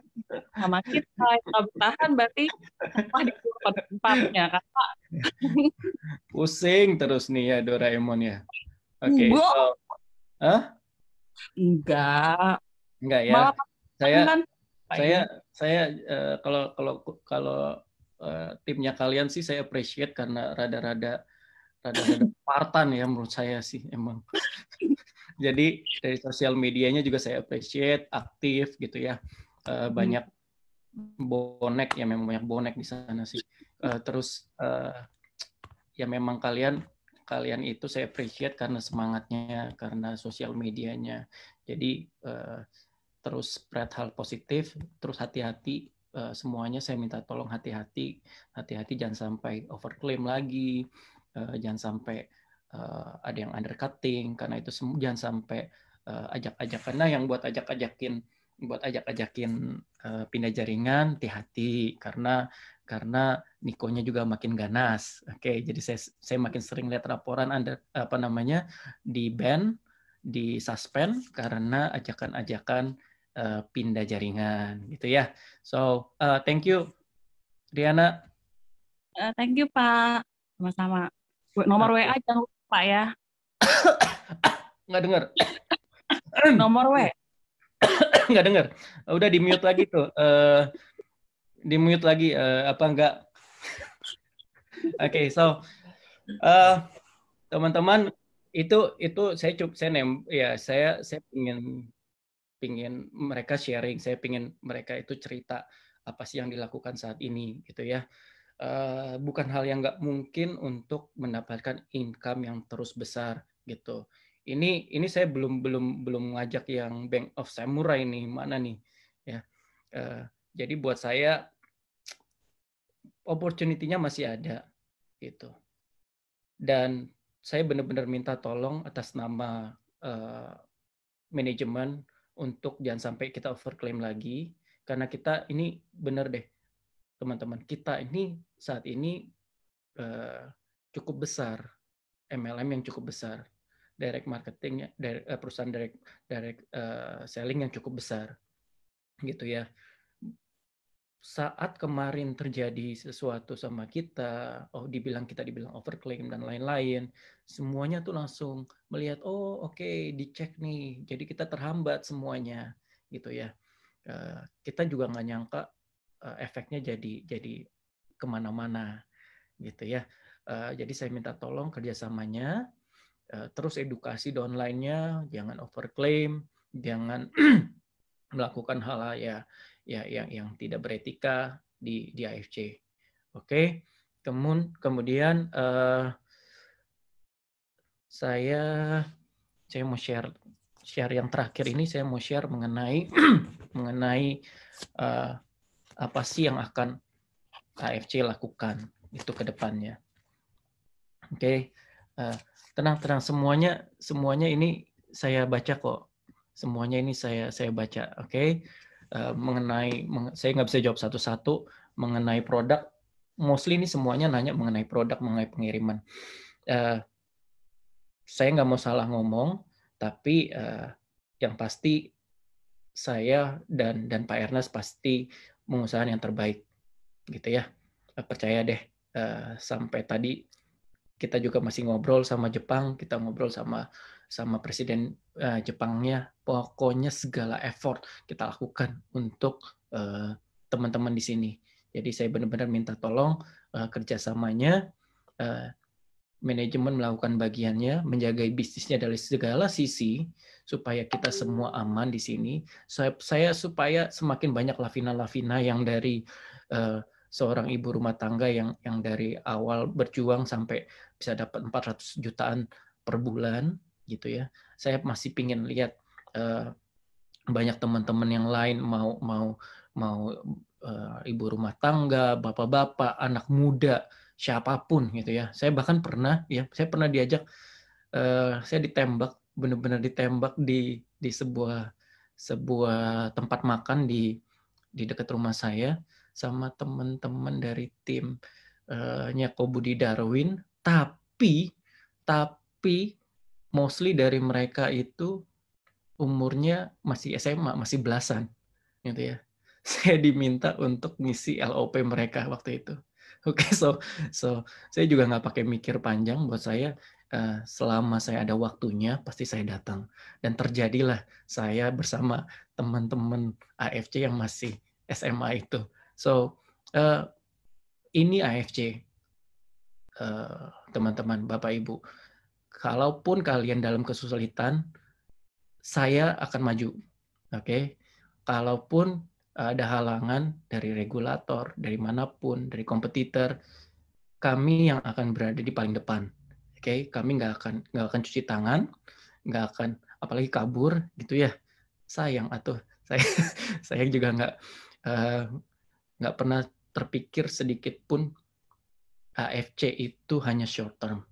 sama kita, yang bertahan berarti apa di tempatnya, Kak. Pusing terus nih ya Doraemon ya. Oke. Enggak ya. Malah Saya kalau timnya kalian sih saya appreciate karena rada-rada Spartan ya menurut saya sih emang. Jadi dari sosial medianya juga saya appreciate, aktif gitu ya. Banyak bonek ya, memang banyak bonek di sana sih. Terus ya memang kalian itu saya appreciate karena semangatnya, karena sosial medianya. Jadi terus spread hal positif, terus hati-hati semuanya saya minta tolong hati-hati jangan sampai overclaim lagi, jangan sampai ada yang undercutting, karena itu jangan sampai ajak-ajakan. Nah, yang buat ajak-ajakin pindah jaringan, hati-hati karena Nikonya juga makin ganas. Oke, jadi saya makin sering lihat laporan di ban, di suspend karena ajakan-ajakan pindah jaringan gitu ya. So thank you Riana. Thank you Pak, sama-sama. Nomor WA jangan lupa Pak ya. Nggak dengar. Nomor WA. Nggak dengar. Udah di mute lagi tuh. Di mute lagi apa enggak? Oke, so teman-teman saya pingin mereka sharing, saya pingin mereka itu cerita apa sih yang dilakukan saat ini gitu ya. Bukan hal yang nggak mungkin untuk mendapatkan income yang terus besar gitu. Ini saya belum ngajak yang Bank of Samurai nih, mana nih ya. Jadi buat saya opportunity-nya masih ada gitu. Dan saya benar-benar minta tolong atas nama manajemen untuk jangan sampai kita overclaim lagi, karena kita ini benar deh teman-teman, kita ini saat ini cukup besar, MLM yang cukup besar, direct marketing, perusahaan direct selling yang cukup besar gitu ya. Saat kemarin terjadi sesuatu sama kita, dibilang overclaim dan lain-lain, semuanya tuh langsung melihat, oke, dicek nih, jadi kita terhambat semuanya, gitu ya. Kita juga nggak nyangka efeknya jadi kemana-mana, gitu ya. Jadi saya minta tolong kerjasamanya, terus edukasi downline-nya, jangan overclaim, jangan melakukan hal yang tidak beretika di AFC. Oke. Kemudian saya mau share yang terakhir ini, saya mau share mengenai apa sih yang akan AFC lakukan itu ke depannya. Oke. Tenang semuanya ini saya baca kok. Semuanya ini saya baca. Oke. Saya nggak bisa jawab satu-satu mengenai produk. Mostly ini semuanya nanya mengenai produk, mengenai pengiriman. Saya nggak mau salah ngomong, tapi yang pasti saya dan Pak Ernest pasti mengusahakan yang terbaik, gitu ya. Percaya deh. Sampai tadi kita juga masih ngobrol sama Jepang, kita ngobrol sama presiden Jepangnya, pokoknya segala effort kita lakukan untuk teman-teman di sini. Jadi saya benar-benar minta tolong kerjasamanya, manajemen melakukan bagiannya, menjaga bisnisnya dari segala sisi supaya kita semua aman di sini. Supaya semakin banyak lavina-lavina yang dari seorang ibu rumah tangga yang dari awal berjuang sampai bisa dapat 400 jutaan per bulan gitu ya. Saya masih pingin lihat banyak teman-teman yang lain mau ibu rumah tangga, bapak-bapak, anak muda, siapapun gitu ya. Saya bahkan pernah diajak, saya ditembak, benar-benar ditembak di sebuah tempat makan di dekat rumah saya sama teman-teman dari timnya Ko Budi Darwin, tapi mostly dari mereka itu umurnya masih SMA, masih belasan gitu ya. Saya diminta untuk ngisi LOP mereka waktu itu. Oke, so saya juga nggak pakai mikir panjang. Buat saya, selama saya ada waktunya pasti saya datang, dan terjadilah saya bersama teman-teman AFC yang masih SMA itu. So ini AFC, teman-teman, Bapak Ibu. Kalaupun kalian dalam kesulitan, saya akan maju. Oke. Kalaupun ada halangan dari regulator, dari manapun, dari kompetitor, kami yang akan berada di paling depan. Oke, kami nggak akan cuci tangan, nggak akan apalagi kabur gitu ya. Sayang Saya juga nggak pernah terpikir sedikit pun AFC itu hanya short term.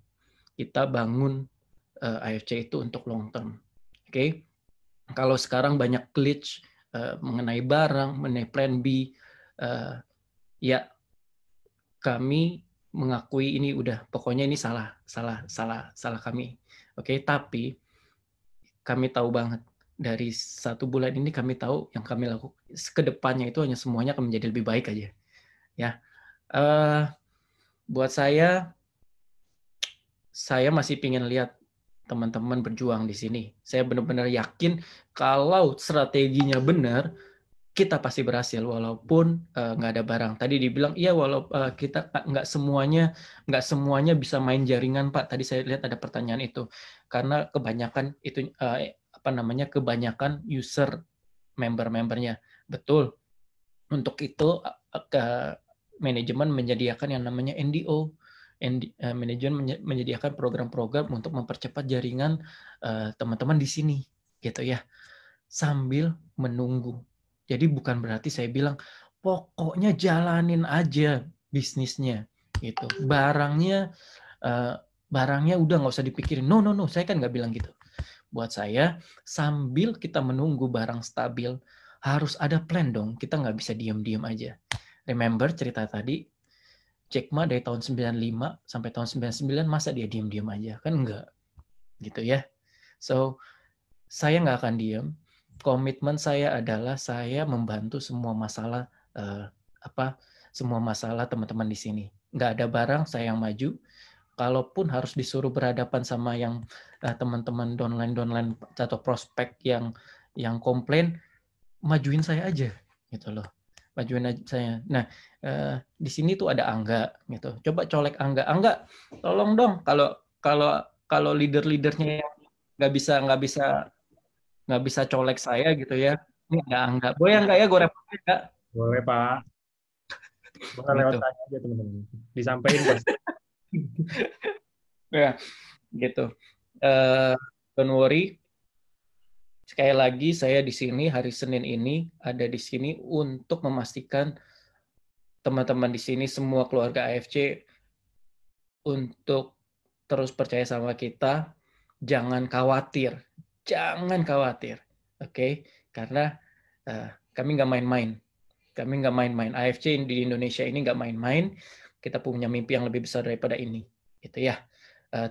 Kita bangun AFC itu untuk long term. Oke? Kalau sekarang banyak glitch mengenai barang, mengenai plan B, ya kami mengakui ini pokoknya ini salah kami. Oke? Tapi kami tahu banget dari 1 bulan ini kami tahu yang kami lakukan ke depannya itu hanya semuanya akan menjadi lebih baik aja. Ya. Buat saya masih ingin lihat teman-teman berjuang di sini. Saya benar-benar yakin kalau strateginya benar, kita pasti berhasil walaupun nggak ada barang. Tadi dibilang iya kita nggak semuanya bisa main jaringan, Pak. Tadi saya lihat ada pertanyaan itu karena kebanyakan itu kebanyakan user member-membernya. Betul. Untuk itu manajemen menyediakan yang namanya NDO. Manajemen menyediakan program-program untuk mempercepat jaringan teman-teman di sini, gitu ya. Sambil menunggu. Jadi bukan berarti saya bilang pokoknya jalanin aja bisnisnya, gitu. Barangnya udah nggak usah dipikirin. No, saya kan nggak bilang gitu. Buat saya, sambil kita menunggu barang stabil, harus ada plan dong. Kita nggak bisa diam-diam aja. Remember cerita tadi, Jack Ma dari tahun 95 sampai tahun 99, masa dia diam-diam aja? Kan enggak. Gitu ya. So, saya nggak akan diam. Komitmen saya adalah saya membantu semua masalah teman-teman di sini. Nggak ada barang, saya yang maju. Kalaupun harus disuruh berhadapan sama yang teman-teman downline atau prospek yang komplain, majuin saya aja, gitu loh. Majuin aja saya. Nah, di sini tuh ada Angga, gitu. Coba colek Angga, tolong dong. Kalau leader-leadernya yang nggak bisa colek saya, gitu ya. Ini ada Angga. Boleh nggak ya gue repotin nggak? Boleh, Pak. Boleh lewat tanya aja, teman-teman. Disampaikan pasti. Ya, gitu. Don't worry. Sekali lagi saya di sini hari Senin ini ada di sini untuk memastikan teman-teman di sini semua keluarga AFC untuk terus percaya sama kita. Jangan khawatir, oke? Karena kami nggak main-main. AFC di Indonesia ini nggak main-main. Kita punya mimpi yang lebih besar daripada ini, gitu ya.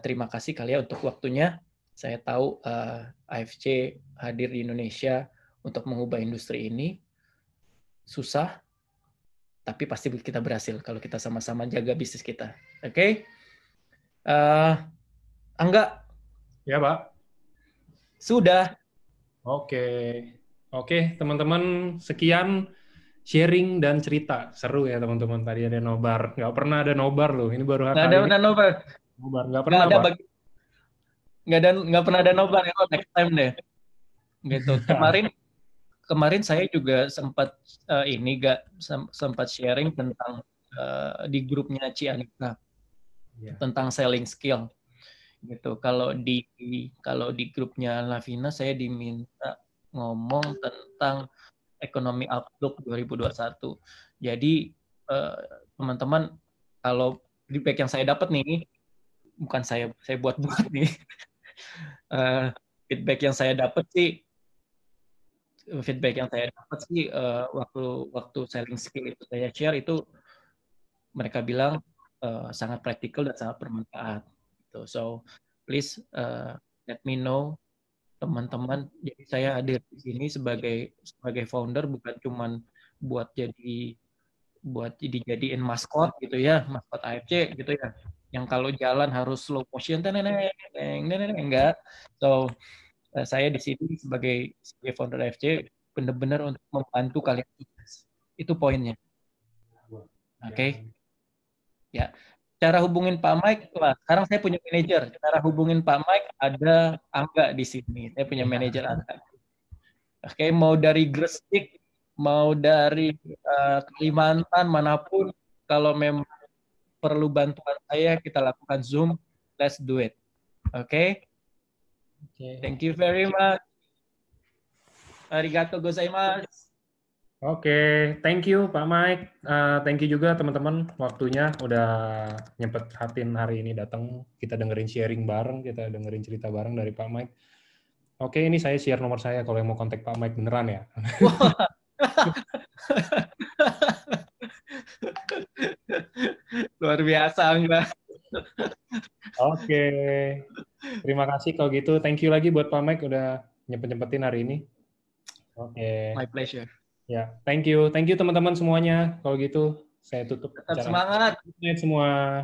Terima kasih kalian untuk waktunya. Saya tahu AFC hadir di Indonesia untuk mengubah industri ini. Susah, tapi pasti kita berhasil kalau kita sama-sama jaga bisnis kita. Oke? Angga? Ya, Pak. Sudah. Oke, teman-teman, sekian sharing dan cerita. Seru ya, teman-teman. Tadi ada nobar. Nggak pernah ada nobar loh. Ini baru kali ini. Nggak ada nobar. Nggak pernah, Pak. Nggak pernah ada nobar ya, next time deh. Gitu. Kemarin saya juga sempat sempat sharing tentang di grupnya Cianika tentang selling skill. Gitu. Kalau di grupnya Lavina saya diminta ngomong tentang ekonomi outlook 2021. Jadi teman-teman, kalau feedback yang saya dapat nih, bukan saya buat-buat nih. Feedback yang saya dapat sih waktu selling skill itu saya share itu mereka bilang sangat praktikal dan sangat bermanfaat. So please let me know teman-teman. Jadi saya hadir di sini sebagai founder, bukan cuman buat dijadiin maskot gitu ya, maskot AFC gitu ya. Yang kalau jalan harus slow motion, enggak. So saya di sini sebagai founder AFC benar-benar untuk membantu kalian. Itu poinnya. Oke. Ya. Cara hubungin Pak Mike, sekarang saya punya manajer. Cara hubungin Pak Mike ada Angga di sini. Saya punya manajer Angga. Oke, mau dari Gresik, mau dari Kalimantan, manapun, kalau memang perlu bantuan saya, kita lakukan Zoom. Let's do it. Oke? Thank you very much. Arigatou gozaimasu. Oke, thank you Pak Mike. Thank you juga teman-teman waktunya udah nyempetin hari ini datang. Kita dengerin sharing bareng, kita dengerin cerita bareng dari Pak Mike. Oke, ini saya share nomor saya kalau yang mau kontak Pak Mike beneran ya. Luar biasa, Mbak. Oke. Terima kasih kalau gitu. Thank you lagi buat Pak Mike udah nyempetin hari ini. Oke. My pleasure. Ya, thank you. Thank you teman-teman semuanya. Kalau gitu, saya tutup. Tetap semangat. Semua.